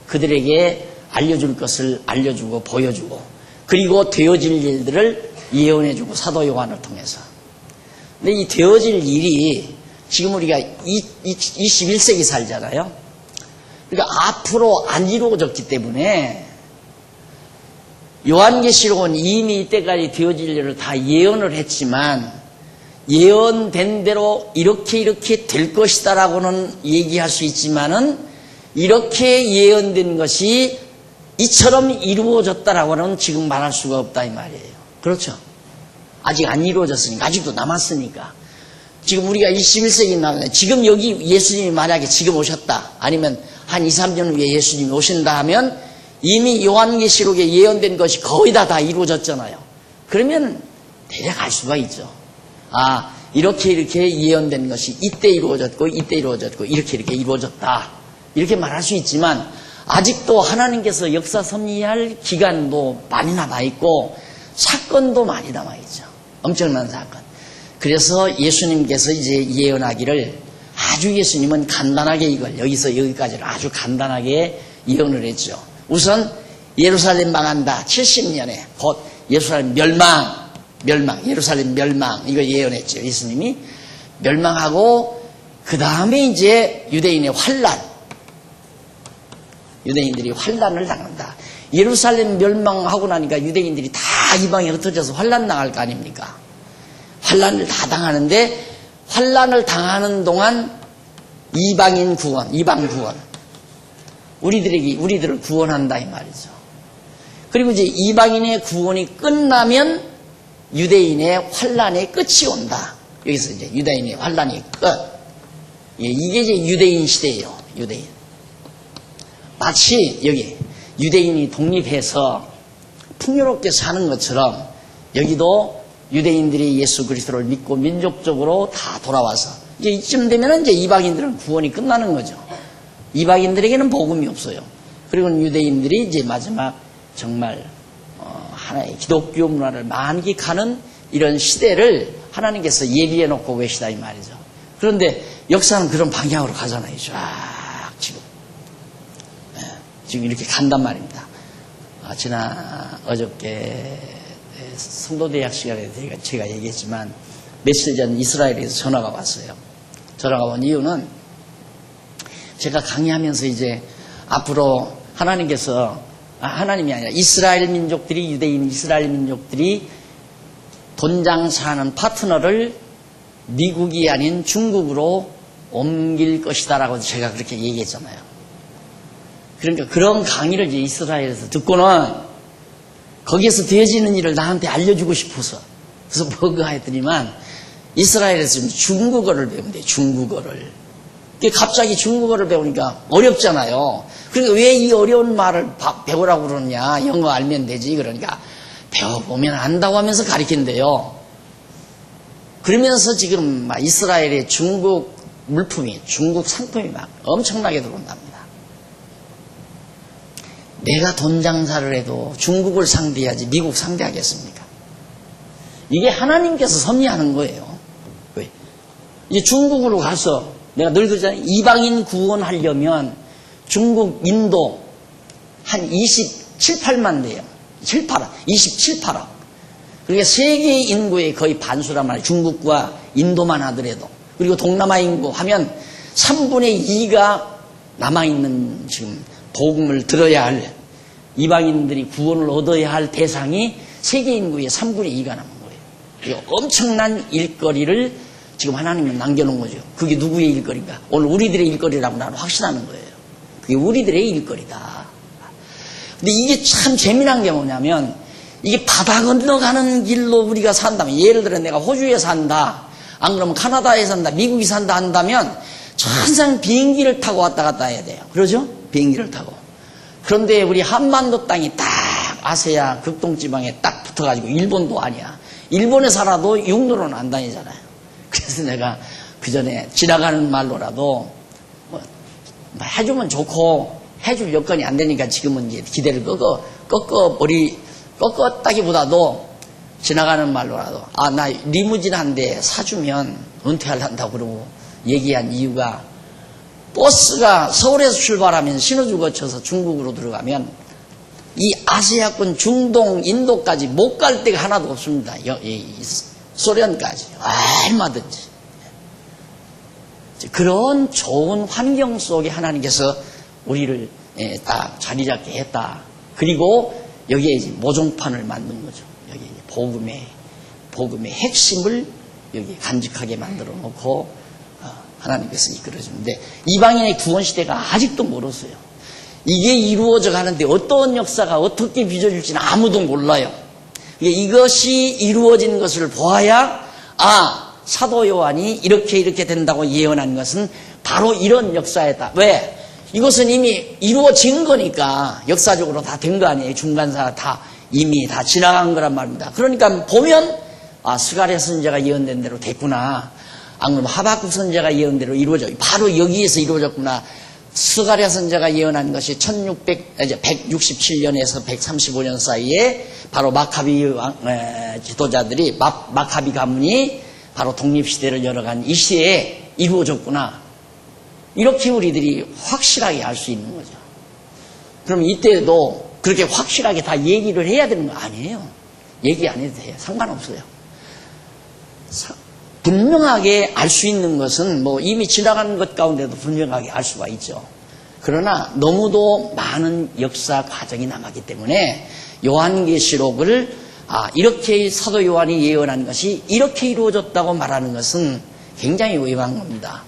그들에게 알려줄 것을 알려주고 보여주고 그리고 되어질 일들을 예언해주고 사도 요한을 통해서. 근데 이 되어질 일이 지금 우리가 21세기 살잖아요. 그러니까 앞으로 안 이루어졌기 때문에 요한계시록은 이미 이때까지 되어질 일을 다 예언을 했지만 예언된 대로 이렇게 될 것이다라고는 얘기할 수 있지만은 이렇게 예언된 것이 이처럼 이루어졌다라고는 지금 말할 수가 없다 이 말이에요. 그렇죠? 아직 안 이루어졌으니까 아직도 남았으니까 지금 우리가 21세기 나가네. 지금 여기 예수님이 만약에 지금 오셨다 아니면 한 2, 3년 후에 예수님이 오신다 하면 이미 요한계시록에 예언된 것이 거의 다 이루어졌잖아요. 그러면 대략 알 수가 있죠. 이렇게 예언된 것이 이때 이루어졌고 이렇게 이루어졌다 이렇게 말할 수 있지만 아직도 하나님께서 역사 섭리할 기간도 많이 남아있고 사건도 많이 남아있죠. 엄청난 사건. 그래서 예수님께서 이제 예언하기를 아주 예수님은 간단하게 이걸 여기서 여기까지를 아주 간단하게 예언을 했죠. 우선 예루살렘 망한다 70년에 곧 예루살렘 멸망 예루살렘 멸망 이거 예언했죠. 예수님이 멸망하고 그 다음에 이제 유대인의 환란 유대인들이 환란을 당한다. 예루살렘 멸망하고 나니까 유대인들이 다 이방에 흩어져서 환란 당할 거 아닙니까? 환란을 다 당하는데 환란을 당하는 동안 이방 구원 우리들을 구원한다 이 말이죠. 그리고 이제 이방인의 구원이 끝나면 유대인의 환란의 끝이 온다. 여기서 이제 유대인의 환란이 끝. 이게 이제 유대인 시대예요. 유대인. 마치 여기 유대인이 독립해서 풍요롭게 사는 것처럼 여기도 유대인들이 예수 그리스도를 믿고 민족적으로 다 돌아와서 이제 이쯤 되면 이제 이방인들은 구원이 끝나는 거죠. 이방인들에게는 복음이 없어요. 그리고 유대인들이 이제 마지막 정말 하나의 기독교 문화를 만끽하는 이런 시대를 하나님께서 예비해 놓고 계시다 이 말이죠. 그런데 역사는 그런 방향으로 가잖아요. 쫙 지금 이렇게 간단 말입니다. 어저께 성도대학 시간에 제가 얘기했지만 며칠 전 이스라엘에서 전화가 왔어요. 전화가 온 이유는 제가 강의하면서 이제 앞으로 하나님이 아니라 이스라엘 민족들이 유대인 이스라엘 민족들이 돈 장사하는 파트너를 미국이 아닌 중국으로 옮길 것이다라고 제가 그렇게 얘기했잖아요. 그러니까 그런 강의를 이제 이스라엘에서 듣고는 거기에서 되어지는 일을 나한테 알려주고 싶어서 그래서 뭐가 했더니만 이스라엘에서 중국어를 배운대. 중국어를. 갑자기 중국어를 배우니까 어렵잖아요. 그러니까 왜 이 어려운 말을 배우라고 그러냐. 영어 알면 되지. 그러니까 배워보면 안다고 하면서 가르친대요. 그러면서 지금 막 이스라엘의 중국 물품이 중국 상품이 막 엄청나게 들어온답니다. 내가 돈 장사를 해도 중국을 상대해야지 미국 상대하겠습니까? 이게 하나님께서 섭리하는 거예요. 왜? 이제 중국으로 가서 내가 늘 그러잖아요. 이방인 구원하려면 중국, 인도 한 27, 8만 돼요. 27, 8억. 그러니까 세계 인구의 거의 반수란 말이에요. 중국과 인도만 하더라도. 그리고 동남아 인구 하면 3분의 2가 남아있는 지금 복음을 들어야 할 이방인들이 구원을 얻어야 할 대상이 세계 인구의 3분의 2가 남은 거예요. 이 엄청난 일거리를 지금 하나님은 남겨놓은 거죠. 그게 누구의 일거리인가? 오늘 우리들의 일거리라고 나는 확신하는 거예요. 그게 우리들의 일거리다. 근데 이게 참 재미난 게 뭐냐면 이게 바다 건너가는 길로 우리가 산다면, 예를 들어 내가 호주에 산다, 안 그러면 카나다에 산다, 미국에 산다 한다면 항상 비행기를 타고 왔다 갔다 해야 돼요. 그러죠? 비행기를 타고. 그런데 우리 한반도 땅이 딱 아세아 극동지방에 딱 붙어가지고 일본도 아니야. 일본에 살아도 육로로는 안 다니잖아요. 그래서 내가 그 전에 지나가는 말로라도 뭐 해주면 좋고 해줄 여건이 안 되니까 지금은 이제 기대를 꺾었다기보다도 지나가는 말로라도 나 리무진 한 대 사주면 은퇴하려한다고 그러고 얘기한 이유가, 버스가 서울에서 출발하면 신호주 거쳐서 중국으로 들어가면 이 아시아권 중동 인도까지 못 갈 데가 하나도 없습니다. 소련까지 얼마든지. 그런 좋은 환경 속에 하나님께서 우리를 딱 자리 잡게 했다. 그리고 여기에 이제 모종판을 만든 거죠. 여기 복음의 핵심을 여기 간직하게 만들어 놓고 하나님께서 이끌어주는데, 이방인의 구원 시대가 아직도 멀었어요. 이게 이루어져 가는데 어떤 역사가 어떻게 빚어질지는 아무도 몰라요. 이것이 이루어진 것을 보아야 사도 요한이 이렇게 된다고 예언한 것은 바로 이런 역사였다. 왜? 이것은 이미 이루어진 거니까, 역사적으로 다 된 거 아니에요. 중간사 다 이미 다 지나간 거란 말입니다. 그러니까 보면 스가랴 선지자가 예언된 대로 됐구나. 안 그러면 하박국 선지자가 예언된 대로 이루어져, 바로 여기에서 이루어졌구나. 스가랴 선지자가 예언한 것이 167년에서 135년 사이에 바로 마카비 지도자들이 마카비 가문이 바로 독립시대를 열어간 이 시대에 이루어졌구나. 이렇게 우리들이 확실하게 알 수 있는 거죠. 그럼 이때도 그렇게 확실하게 다 얘기를 해야 되는 거 아니에요. 얘기 안 해도 돼요. 상관없어요. 분명하게 알 수 있는 것은 뭐 이미 지나가는 것 가운데도 분명하게 알 수가 있죠. 그러나 너무도 많은 역사 과정이 남았기 때문에 요한계시록을 이렇게 사도 요한이 예언한 것이 이렇게 이루어졌다고 말하는 것은 굉장히 위험한 겁니다.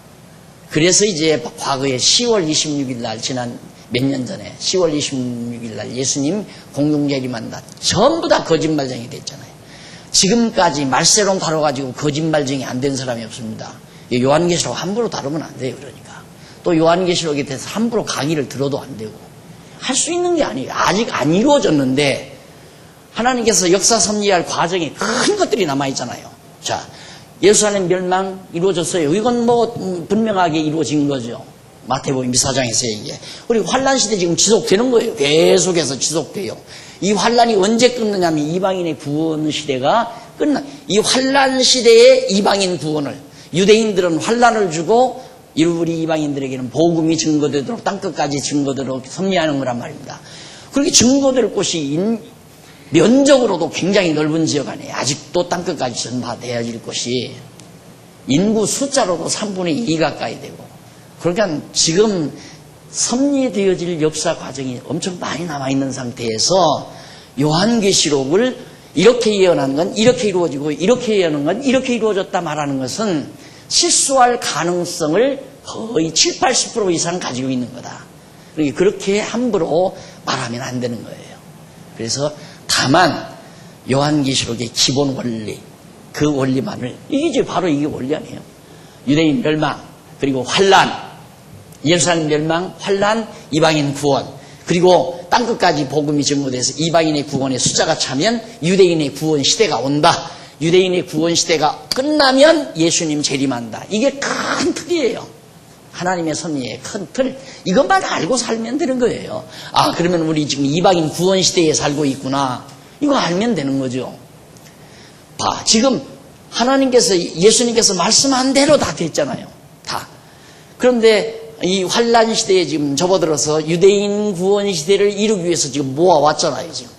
그래서 이제 과거에 10월 26일 날, 지난 몇 년 전에 10월 26일 날 예수님 공중재림한다, 전부 다 거짓말쟁이 됐잖아요. 지금까지 말세론 다뤄가지고 거짓말쟁이 안 된 사람이 없습니다. 요한계시록 함부로 다루면 안 돼요. 그러니까 또 요한계시록에 대해서 함부로 강의를 들어도 안 되고, 할 수 있는 게 아니에요. 아직 안 이루어졌는데 하나님께서 역사 섭리할 과정에 큰 것들이 남아있잖아요. 자, 예루살렘 멸망 이루어졌어요. 이건 뭐 분명하게 이루어진 거죠. 마태복음 24장에서 이게. 그리고 환란 시대 지금 지속되는 거예요. 계속해서 지속돼요. 이 환란이 언제 끝느냐면 이방인의 구원 시대가 이 환란 시대에 이방인 구원을, 유대인들은 환란을 주고 우리 이방인들에게는 복음이 증거되도록 땅끝까지 증거되도록 섭리하는 거란 말입니다. 그렇게 증거될 곳이 면적으로도 굉장히 넓은 지역 안에 아직도 땅끝까지 전파되어질 것이 인구 숫자로도 3분의 2 가까이 되고, 그러니까 지금 섭리되어질 역사 과정이 엄청 많이 남아있는 상태에서 요한계시록을 이렇게 예언한 건 이렇게 이루어지고 이렇게 예언한 건 이렇게 이루어졌다 말하는 것은 실수할 가능성을 거의 7, 80% 이상 가지고 있는 거다. 그러니까 그렇게 함부로 말하면 안 되는 거예요. 그래서 다만 요한계시록의 기본 원리, 그 원리만을, 이게 바로 이게 원리 아니에요. 유대인 멸망, 그리고 환란, 예루살렘 멸망, 환란, 이방인 구원, 그리고 땅끝까지 복음이 증거돼서 이방인의 구원에 숫자가 차면 유대인의 구원 시대가 온다. 유대인의 구원 시대가 끝나면 예수님 재림한다. 이게 큰 틀이에요. 하나님의 섭리의 큰 틀. 이것만 알고 살면 되는 거예요. 그러면 우리 지금 이방인 구원 시대에 살고 있구나. 이거 알면 되는 거죠. 지금 하나님께서, 예수님께서 말씀한 대로 다 됐잖아요. 다. 그런데 이 환란 시대에 지금 접어들어서 유대인 구원 시대를 이루기 위해서 지금 모아왔잖아요. 지금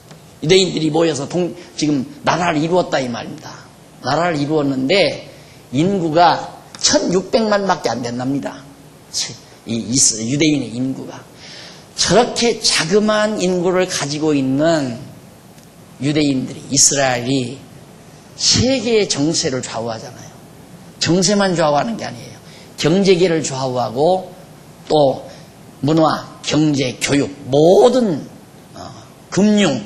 유대인들이 모여서 지금 나라를 이루었다 이 말입니다. 나라를 이루었는데 인구가 1600만 밖에 안 된답니다. 이 유대인의 인구가 저렇게 자그마한 인구를 가지고 있는 유대인들이, 이스라엘이 세계의 정세를 좌우하잖아요. 정세만 좌우하는 게 아니에요. 경제계를 좌우하고 또 문화, 경제, 교육, 모든 금융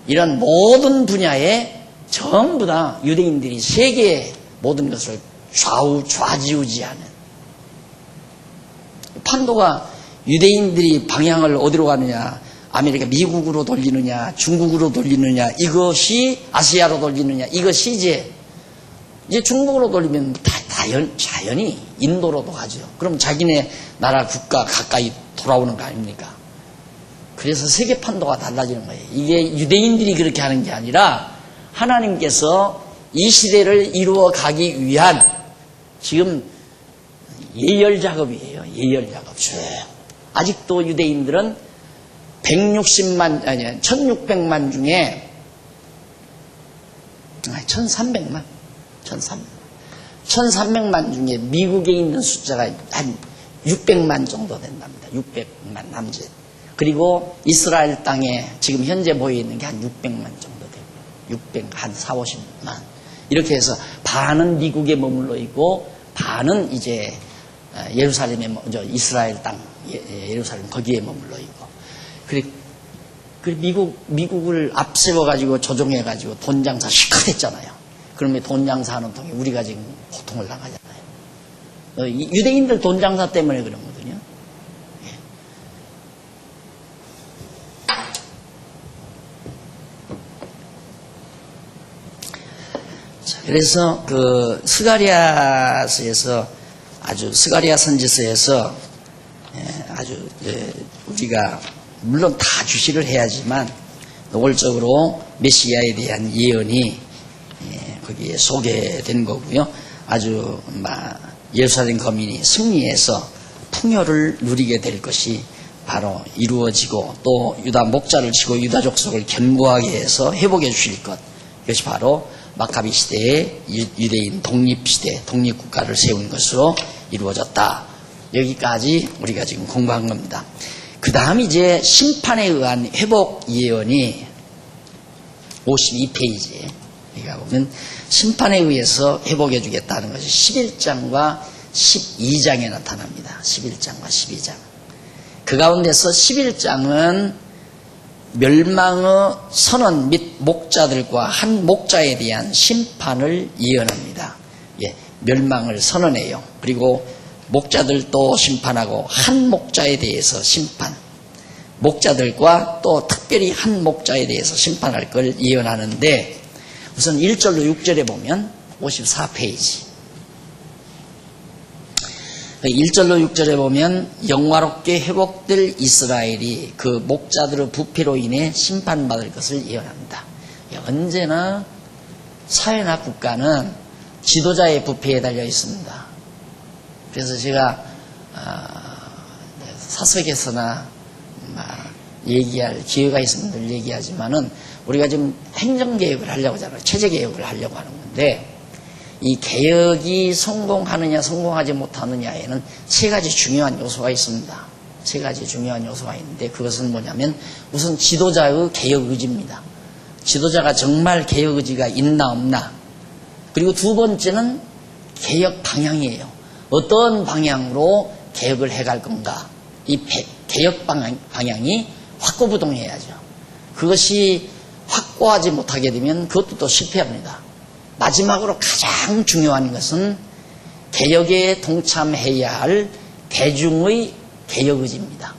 이런 모든 분야에 전부 다 유대인들이 세계의 모든 것을 좌지우지하는, 판도가 유대인들이 방향을 어디로 가느냐, 아메리카 미국으로 돌리느냐 중국으로 돌리느냐, 이것이 아시아로 돌리느냐, 이것이 이제 중국으로 돌리면 자연히 인도로도 가죠. 그럼 자기네 나라 국가 가까이 돌아오는 거 아닙니까? 그래서 세계 판도가 달라지는 거예요. 이게 유대인들이 그렇게 하는 게 아니라 하나님께서 이 시대를 이루어 가기 위한 지금 예열 작업이에요. 예열 작업. 아직도 유대인들은 1600만 중에 1300만 중에 미국에 있는 숫자가 한 600만 정도 된답니다. 600만 남짓. 그리고 이스라엘 땅에 지금 현재 모여 있는 게 한 600만 정도 되고요. 한 4, 50만. 이렇게 해서 반은 미국에 머물러 있고 반은 이제 예루살렘에, 이스라엘 땅, 예루살렘 거기에 머물러 있고. 미국을 앞세워가지고 조종해가지고 돈 장사 실컷 했잖아요. 그러면 돈 장사하는 통에 우리가 지금 고통을 당하잖아요. 유대인들 돈 장사 때문에 그런 거거든요. 자, 그래서 그 스가랴서에서 스가랴 선지서에서 아주 우리가 물론 다 주시를 해야지만 노골적으로 메시아에 대한 예언이 거기에 소개된 거고요. 아주 예루살렘 거민이 승리해서 풍요를 누리게 될 것이 바로 이루어지고, 또 유다 목자를 치고 유다 족속을 견고하게 해서 회복해 주실 것, 이것이 바로 마카비 시대의 유대인 독립시대, 독립국가를 세운 것으로 이루어졌다. 여기까지 우리가 지금 공부한 겁니다. 그 다음 이제 심판에 의한 회복 예언이 52페이지에 우리가 보면 심판에 의해서 회복해 주겠다는 것이 11장과 12장에 나타납니다. 11장과 12장. 그 가운데서 11장은 멸망의 선원 및 목자들과 한 목자에 대한 심판을 예언합니다. 멸망을 선언해요. 그리고 목자들도 심판하고 한 목자에 대해서 심판, 목자들과 또 특별히 한 목자에 대해서 심판할 걸 예언하는데, 우선 1절로 6절에 보면 54페이지 1절로 6절에 보면 영화롭게 회복될 이스라엘이 그 목자들의 부패로 인해 심판받을 것을 예언합니다. 언제나 사회나 국가는 지도자의 부패에 달려 있습니다. 그래서 제가 사석에서나 얘기할 기회가 있으면 늘 얘기하지만은, 우리가 지금 행정개혁을 하려고 하잖아요. 체제개혁을 하려고 하는 건데, 이 개혁이 성공하느냐 성공하지 못하느냐에는 세 가지 중요한 요소가 있습니다. 세 가지 중요한 요소가 있는데, 그것은 뭐냐면 우선 지도자의 개혁 의지입니다. 지도자가 정말 개혁 의지가 있나 없나. 그리고 두 번째는 개혁 방향이에요. 어떤 방향으로 개혁을 해갈 건가. 이 개혁 방향이 확고부동해야죠. 그것이 확고하지 못하게 되면 그것도 또 실패합니다. 마지막으로 가장 중요한 것은 개혁에 동참해야 할 대중의 개혁 의지입니다.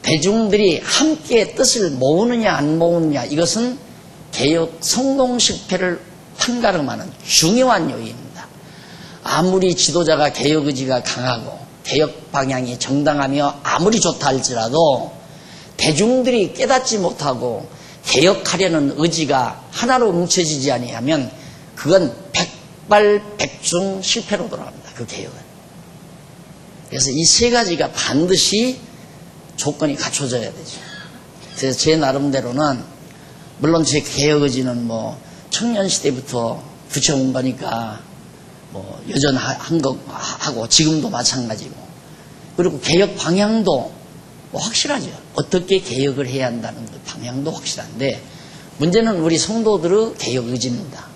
대중들이 함께 뜻을 모으느냐 안 모으느냐, 이것은 개혁 성공 실패를 판가름하는 중요한 요인입니다. 아무리 지도자가 개혁 의지가 강하고 개혁 방향이 정당하며 아무리 좋다 할지라도 대중들이 깨닫지 못하고 개혁하려는 의지가 하나로 뭉쳐지지 아니하면 그건 백발백중 실패로 돌아갑니다. 그 개혁은. 그래서 이 세 가지가 반드시 조건이 갖춰져야 되죠. 그래서 제 나름대로는, 물론 제 개혁 의지는 청년 시대부터 붙여온 거니까 여전한 거 하고 지금도 마찬가지고, 그리고 개혁 방향도 뭐 확실하죠. 어떻게 개혁을 해야 한다는 그 방향도 확실한데 문제는 우리 성도들의 개혁 의지입니다.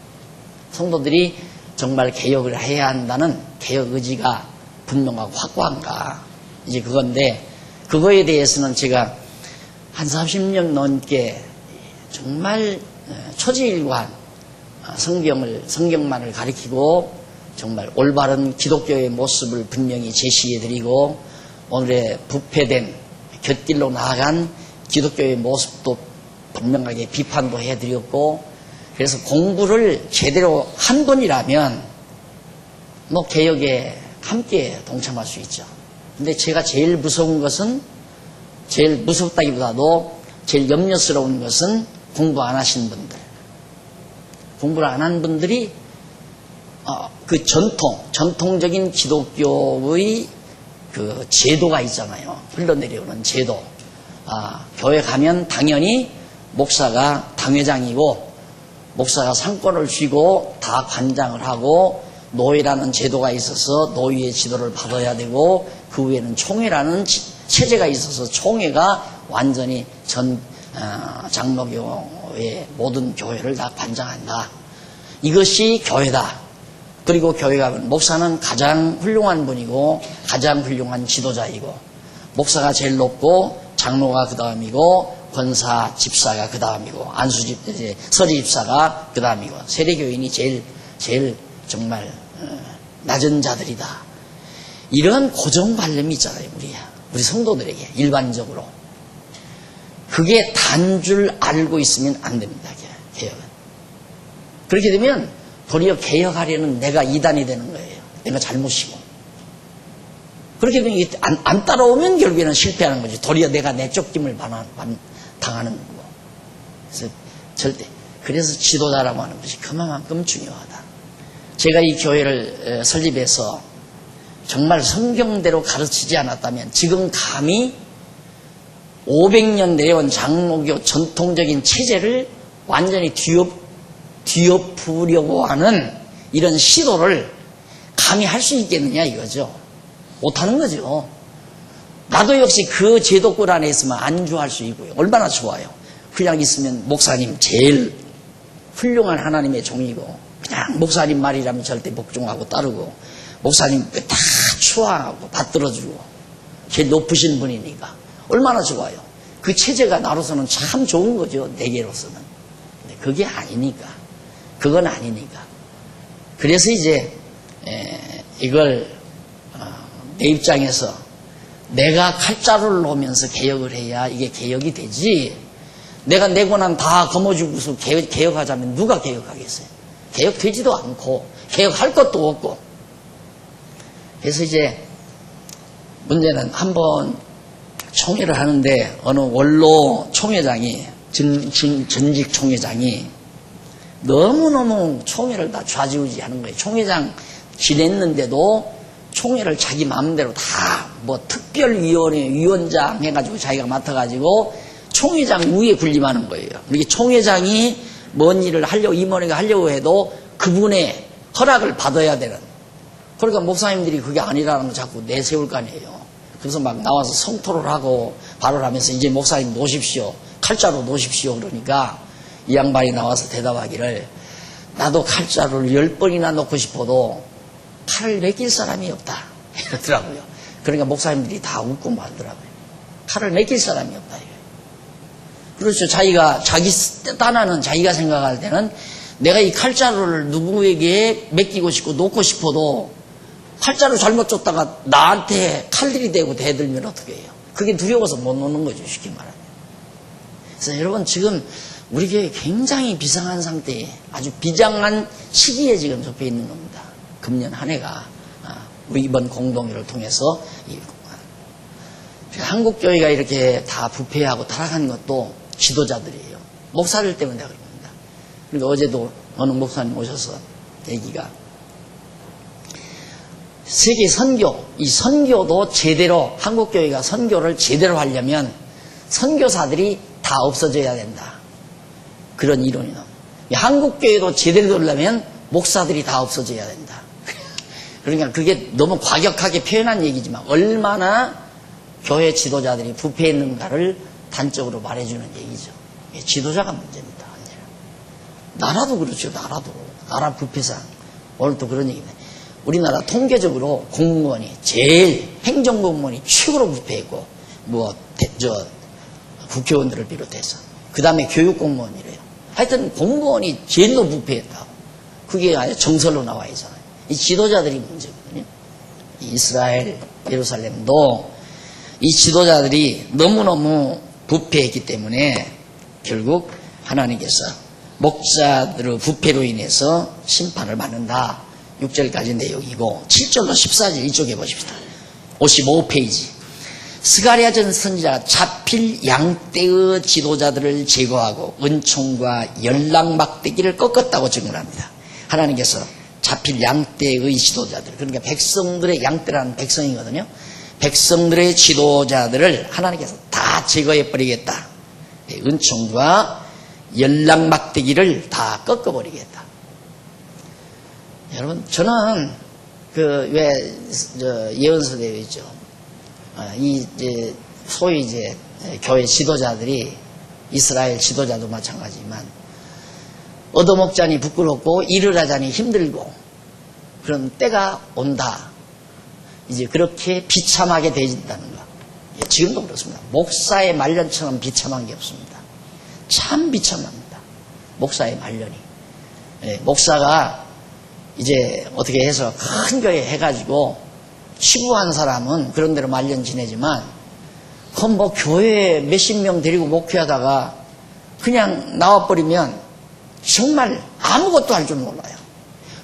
성도들이 정말 개혁을 해야 한다는 개혁 의지가 분명하고 확고한가 이제 그건데 그거에 대해서는 제가 한 30년 넘게 정말 초지일관 성경만을 가리키고 정말 올바른 기독교의 모습을 분명히 제시해드리고 오늘의 부패된 곁길로 나아간 기독교의 모습도 분명하게 비판도 해드렸고 그래서 공부를 제대로 한 분이라면 뭐 개혁에 함께 동참할 수 있죠. 근데 제가 제일 무서운 것은 제일 무섭다기보다도 제일 염려스러운 것은 공부 안 하신 분들 공부를 안 한 분들이 그 전통적인 기독교의 그 제도가 있잖아요. 흘러내려오는 제도. 교회 가면 당연히 목사가 당회장이고 목사가 상권을 쥐고 다 관장을 하고 노회라는 제도가 있어서 노회의 지도를 받아야 되고 그 후에는 총회라는 체제가 있어서 총회가 완전히 전 장로교의 모든 교회를 다 관장한다. 이것이 교회다. 그리고 교회가 목사는 가장 훌륭한 분이고 가장 훌륭한 지도자이고 목사가 제일 높고 장로가 그 다음이고 권사 집사가 그 다음이고 서리 집사가 그 다음이고 세례교인이 제일 정말 낮은 자들이다. 이런 고정관념이 있잖아요. 우리 성도들에게 일반적으로 그게 단 줄 알고 있으면 안 됩니다. 개혁은 그렇게 되면 도리어 개혁하려는 내가 이단이 되는 거예요. 내가 잘못이고. 그렇게 되면 안 따라오면 결국에는 실패하는 거지. 도리어 내가 내쫓김을 당하는 거고. 그래서 지도자라고 하는 것이 그만큼 중요하다. 제가 이 교회를 설립해서 정말 성경대로 가르치지 않았다면 지금 감히 500년 내려온 장로교 전통적인 체제를 완전히 뒤엎으려고 하는 이런 시도를 감히 할 수 있겠느냐 이거죠. 못하는 거죠. 나도 역시 그 제도권 안에 있으면 안주할 수 있고요. 얼마나 좋아요. 그냥 있으면 목사님 제일 훌륭한 하나님의 종이고 그냥 목사님 말이라면 절대 복종하고 따르고 목사님 다 추앙하고 받들어주고 제일 높으신 분이니까 얼마나 좋아요. 그 체제가 나로서는 참 좋은 거죠. 내게로서는. 근데 그게 아니니까. 그건 아니니까. 그래서 이제 이걸 내 입장에서 내가 칼자루를 놓으면서 개혁을 해야 이게 개혁이 되지 내가 내 권한 다 거머쥐고서 개혁하자면 누가 개혁하겠어요? 개혁되지도 않고 개혁할 것도 없고 그래서 이제 문제는 한번 총회를 하는데 어느 원로 총회장이 전직 총회장이 너무너무 총회를 다 좌지우지하는 거예요. 총회장 지냈는데도 총회를 자기 마음대로 다 뭐 특별위원회 위원장 해가지고 자기가 맡아가지고 총회장 위에 군림하는 거예요. 이게 총회장이 뭔 일을 하려고 임원회가 하려고 해도 그분의 허락을 받아야 되는. 그러니까 목사님들이 그게 아니라는 거 자꾸 내세울 거 아니에요. 그래서 막 나와서 성토를 하고 발언을 하면서 이제 목사님 놓으십시오. 칼자루 놓으십시오. 그러니까 이 양반이 나와서 대답하기를 나도 칼자루를 10번이나 놓고 싶어도 칼을 맡길 사람이 없다. 이러더라고요. 그러니까 목사님들이 다 웃고 말더라고요. 칼을 맡길 사람이 없다. 그렇죠. 자기 딴하는 자기가 생각할 때는 내가 이 칼자루를 누구에게 맡기고 싶고 놓고 싶어도 칼자루 잘못 줬다가 나한테 칼들이 대고 대들면 어떻게 해요? 그게 두려워서 못 놓는 거죠. 쉽게 말하면. 그래서 여러분 지금 우리 교회 굉장히 비상한 상태에 아주 비장한 시기에 지금 접해 있는 겁니다. 금년 한 해가 우리 이번 공동회를 통해서 한국교회가 이렇게 다 부패하고 타락한 것도 지도자들이에요. 목사들 때문에 그런 겁니다. 그러니까 어제도 어느 목사님 오셔서 얘기가 세계 선교, 이 선교도 제대로 한국교회가 선교를 제대로 하려면 선교사들이 다 없어져야 된다. 그런 이론이 나옵니다. 한국교회도 제대로 되려면 목사들이 다 없어져야 된다. 그러니까 그게 너무 과격하게 표현한 얘기지만 얼마나 교회 지도자들이 부패했는가를 단적으로 말해주는 얘기죠. 지도자가 문제입니다. 나라도 그렇죠. 나라 부패상. 오늘 또 그런 얘기입니다. 우리나라 통계적으로 공무원이 제일 행정공무원이 최고로 부패했고 국회의원들을 비롯해서 그 다음에 교육공무원이래요. 하여튼 공무원이 제일로 부패했다고. 그게 아예 정설로 나와 있잖아요. 이 지도자들이 문제거든요. 이스라엘, 예루살렘도 이 지도자들이 너무너무 부패했기 때문에 결국 하나님께서 목자들의 부패로 인해서 심판을 받는다. 6절까지 내용이고 7절로 14절 이쪽에 보십시다. 55페이지. 스가랴전 선지자가 자필 양떼의 지도자들을 제거하고 은총과 연락막대기를 꺾었다고 증언합니다. 하나님께서 자필 양떼의 지도자들, 그러니까 백성들의 양떼라는 백성이거든요. 백성들의 지도자들을 하나님께서 다 제거해버리겠다. 은총과 연락막대기를 다 꺾어버리겠다. 여러분, 저는 예언서대에 있죠. 소위 교회 지도자들이 이스라엘 지도자도 마찬가지지만 얻어먹자니 부끄럽고 일을 하자니 힘들고 그런 때가 온다. 이제 그렇게 비참하게 되어진다는 거. 지금도 그렇습니다. 목사의 말년처럼 비참한 게 없습니다. 참 비참합니다. 목사의 말년이. 목사가 이제 어떻게 해서 큰 교회 해가지고 시부한 사람은 그런 대로 말년 지내지만 그건 교회에 몇십 명 데리고 목회하다가 그냥 나와버리면 정말 아무것도 할 줄 몰라요.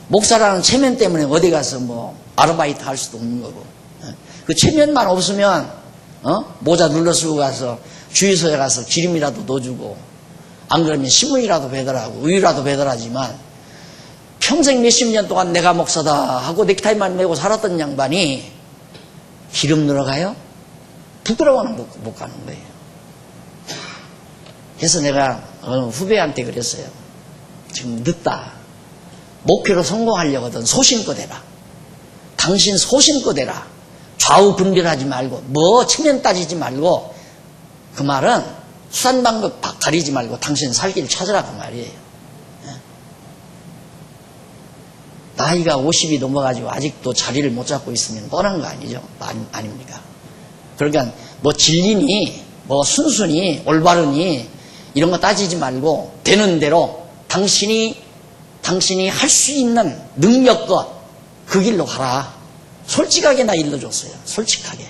목사라는 체면 때문에 어디 가서 아르바이트 할 수도 없는 거고. 그 체면만 없으면 모자 눌러 쓰고 가서 주유소에 가서 기름이라도 넣어주고 안 그러면 신문이라도 배달하고 우유라도 배달하지만 평생 몇십 년 동안 내가 목사다 하고 넥타이만 메고 살았던 양반이 기름 넣으러 가요? 부끄러워는 못 가는 거예요. 그래서 내가 후배한테 그랬어요. 지금 늦다. 목회로 성공하려거든 소신껏 해라. 당신 소신껏 해라. 좌우 분별하지 말고 체면 따지지 말고 그 말은 수단방법 가리지 말고 당신 살 길 찾으라 그 말이에요. 나이가 50이 넘어가지고 아직도 자리를 못 잡고 있으면 뻔한 거 아니죠? 아닙니까? 그러니까 진리니 순순히 올바르니 이런 거 따지지 말고 되는 대로 당신이 할 수 있는 능력껏 그 길로 가라. 솔직하게 나 일러줬어요. 솔직하게.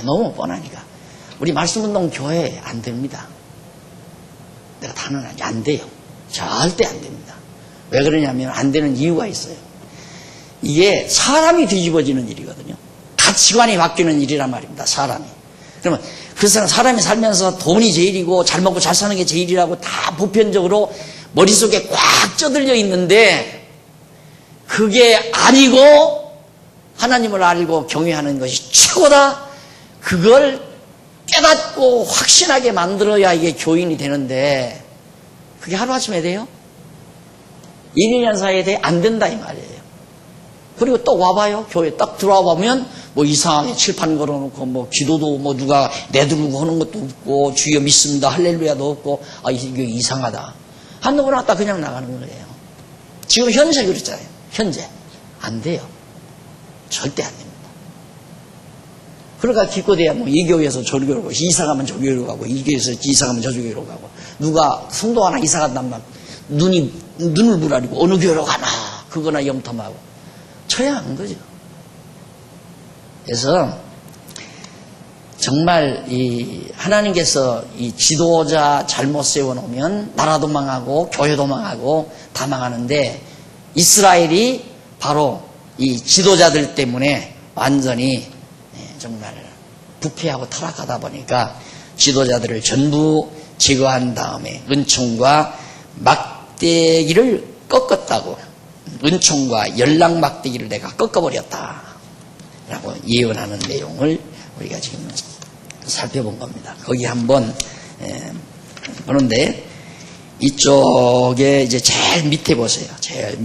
너무 뻔하니까. 우리 말씀운동 교회 안 됩니다. 내가 단언하지 안 돼요. 절대 안 됩니다. 왜 그러냐면 안 되는 이유가 있어요. 이게 사람이 뒤집어지는 일이거든요. 가치관이 바뀌는 일이란 말입니다. 사람이. 그러면 그 사람이 살면서 돈이 제일이고 잘 먹고 잘 사는 게 제일이라고 다 보편적으로 머릿속에 꽉 쪄들려 있는데 그게 아니고 하나님을 알고 경외하는 것이 최고다. 그걸 깨닫고 확신하게 만들어야 이게 교인이 되는데 그게 하루아침에 돼요? 1, 2년 사이에 돼? 안 된다 이 말이에요. 그리고 또 와봐요. 교회 딱 들어와 보면 이상하게 칠판 걸어놓고 기도도 누가 내두르고 하는 것도 없고 주여 믿습니다 할렐루야도 없고 이게 이상하다. 한두 번 왔다 그냥 나가는 거예요. 지금 현재 그랬잖아요. 현재 안 돼요. 절대 안 됩니다. 그러니까 기껏해야 이 교회에서 저 교회로 가고 이사 가면 저 교회로 가고 이 교회에서 이사 가면 저 교회로 가고 누가 성도 하나 이사 간다면 눈을 부라리고 어느 교회로 가나 그거나 염탐하고 쳐야 하는 거죠. 그래서 정말 하나님께서 이 지도자 잘못 세워놓으면 나라도 망하고 교회도 망하고 다 망하는데 이스라엘이 바로 이 지도자들 때문에 완전히 정말 부패하고 타락하다 보니까 지도자들을 전부 제거한 다음에 은총과 막대기를 꺾었다고. 은총과 연락막대기를 내가 꺾어버렸다 라고 예언하는 내용을 우리가 지금 살펴본 겁니다. 거기 한번 보는데 이쪽에 이제 제일 밑에 보세요. 제일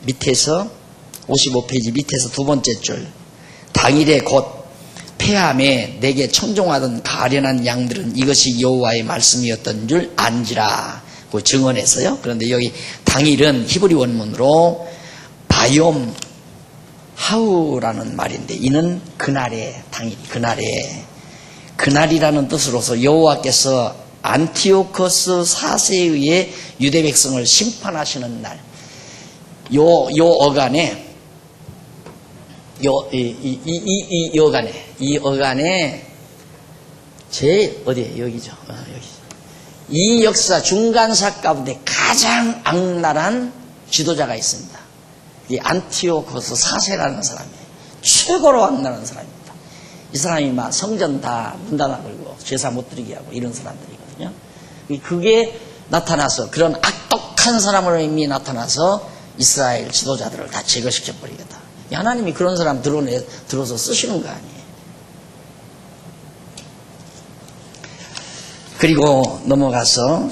밑에서 55페이지 밑에서 두 번째 줄 당일에 곧 패함에 내게 청종하던 가련한 양들은 이것이 여호와의 말씀이었던 줄 안지라 그 증언했어요. 그런데 여기 당일은 히브리 원문으로 바욤 하우라는 말인데 이는 그날에 당일 그날이라는 뜻으로서 여호와께서 안티오코스 4세에 의해 유대 백성을 심판하시는 날 요 어간에 이 어간에 제일 어디에 여기죠. 여기 이 역사 중간사 가운데 가장 악랄한 지도자가 있습니다. 이 안티오코스 4세라는 사람이에요. 최고로 악랄한 사람입니다. 이 사람이 막 성전 다 문 닫아 걸고 제사 못 드리게 하고 이런 사람들이거든요. 그게 나타나서 그런 악독한 사람으로 이미 나타나서 이스라엘 지도자들을 다 제거시켜 버리겠다. 하나님이 그런 사람 들어서 쓰시는 거 아니에요. 그리고 넘어가서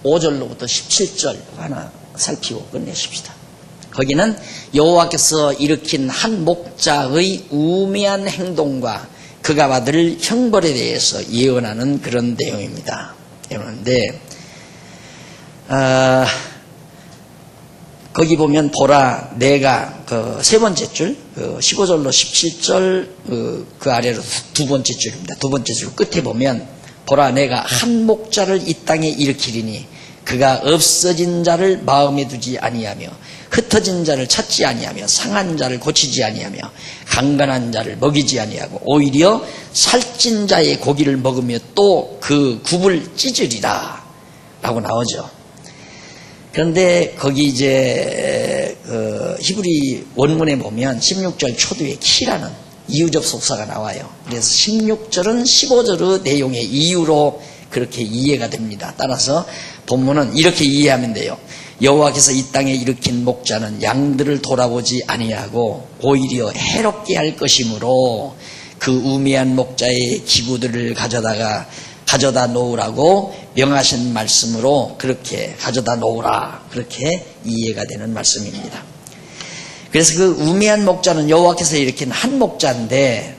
5절로부터 17절 하나 살피고 끝내십시다. 거기는 여호와께서 일으킨 한 목자의 우매한 행동과 그가 받을 형벌에 대해서 예언하는 그런 내용입니다. 그런데 거기 보면 보라 내가 그 세 번째 줄 15절로 17절 그 아래로 두 번째 줄입니다. 두 번째 줄 끝에 보면 보라 내가 한 목자를 이 땅에 일으키리니 그가 없어진 자를 마음에 두지 아니하며 흩어진 자를 찾지 아니하며 상한 자를 고치지 아니하며 강간한 자를 먹이지 아니하고 오히려 살찐 자의 고기를 먹으며 또 그 굽을 찢으리라 라고 나오죠. 그런데 거기 이제 히브리 원문에 보면 16절 초두에 키라는 이유접속사가 나와요. 그래서 16절은 15절의 내용의 이유로 그렇게 이해가 됩니다. 따라서 본문은 이렇게 이해하면 돼요. 여호와께서 이 땅에 일으킨 목자는 양들을 돌아보지 아니하고 오히려 해롭게 할 것이므로 그 우매한 목자의 기구들을 가져다 놓으라고 명하신 말씀으로 그렇게 가져다 놓으라 그렇게 이해가 되는 말씀입니다. 그래서 그 우매한 목자는 여호와께서 일으킨 한 목자인데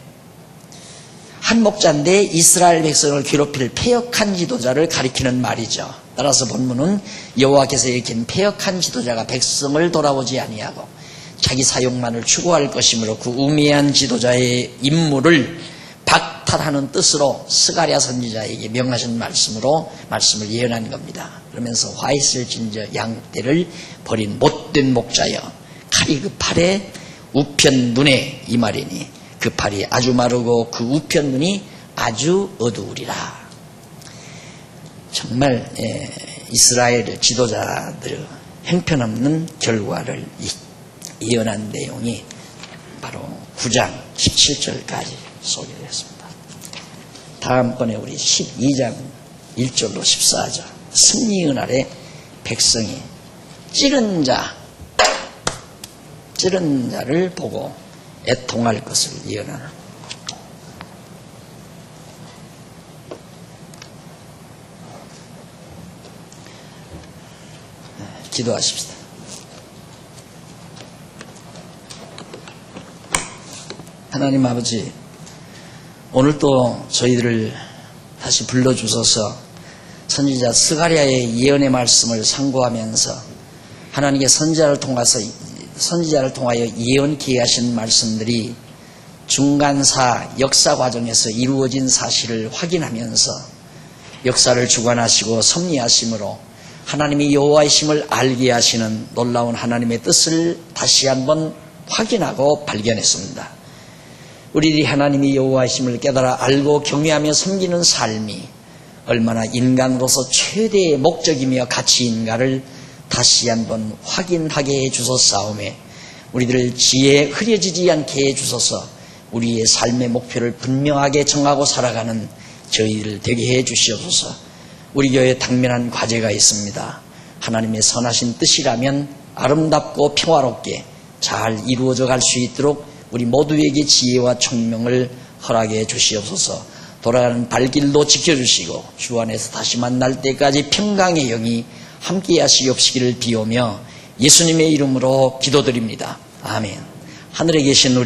이스라엘 백성을 괴롭힐 패역한 지도자를 가리키는 말이죠. 따라서 본문은 여호와께서 일으킨 패역한 지도자가 백성을 돌아보지 아니하고 자기 사용만을 추구할 것이므로 그 우매한 지도자의 임무를 박탈하는 뜻으로 스가랴 선지자에게 명하신 말씀을 예언한 겁니다. 그러면서 화 있을 진저 양떼를 버린 못된 목자여 칼이 그 팔에 우편 눈에 이 말이니 그 팔이 아주 마르고 그 우편 눈이 아주 어두우리라. 정말 이스라엘 지도자들의 형편없는 결과를 예언한 내용이 바로 9장 17절까지 소개되었습니다. 다음번에 우리 12장 1절로 14절 승리의 날에 백성이 찌른 자를 보고 애통할 것을 예언하는 기도하십시다. 하나님 아버지, 오늘도 저희들을 다시 불러주셔서 선지자 스가랴의 예언의 말씀을 상고하면서 하나님의 선지자를 통하여 예언케 하신 말씀들이 중간사 역사 과정에서 이루어진 사실을 확인하면서 역사를 주관하시고 섭리하심으로 하나님이 여호와이심을 알게 하시는 놀라운 하나님의 뜻을 다시 한번 확인하고 발견했습니다. 우리들이 하나님이 여호와이심을 깨달아 알고 경외하며 섬기는 삶이 얼마나 인간으로서 최대의 목적이며 가치인가를 다시 한번 확인하게 해주소서오매 우리들을 지혜에 흐려지지 않게 해주소서 우리의 삶의 목표를 분명하게 정하고 살아가는 저희를 되게 해주시옵소서. 우리 교회에 당면한 과제가 있습니다. 하나님의 선하신 뜻이라면 아름답고 평화롭게 잘 이루어져 갈 수 있도록 우리 모두에게 지혜와 총명을 허락해 주시옵소서. 돌아가는 발길도 지켜주시고 주 안에서 다시 만날 때까지 평강의 영이 함께 하시옵시기를 비오며 예수님의 이름으로 기도드립니다. 아멘. 하늘에 계신 우리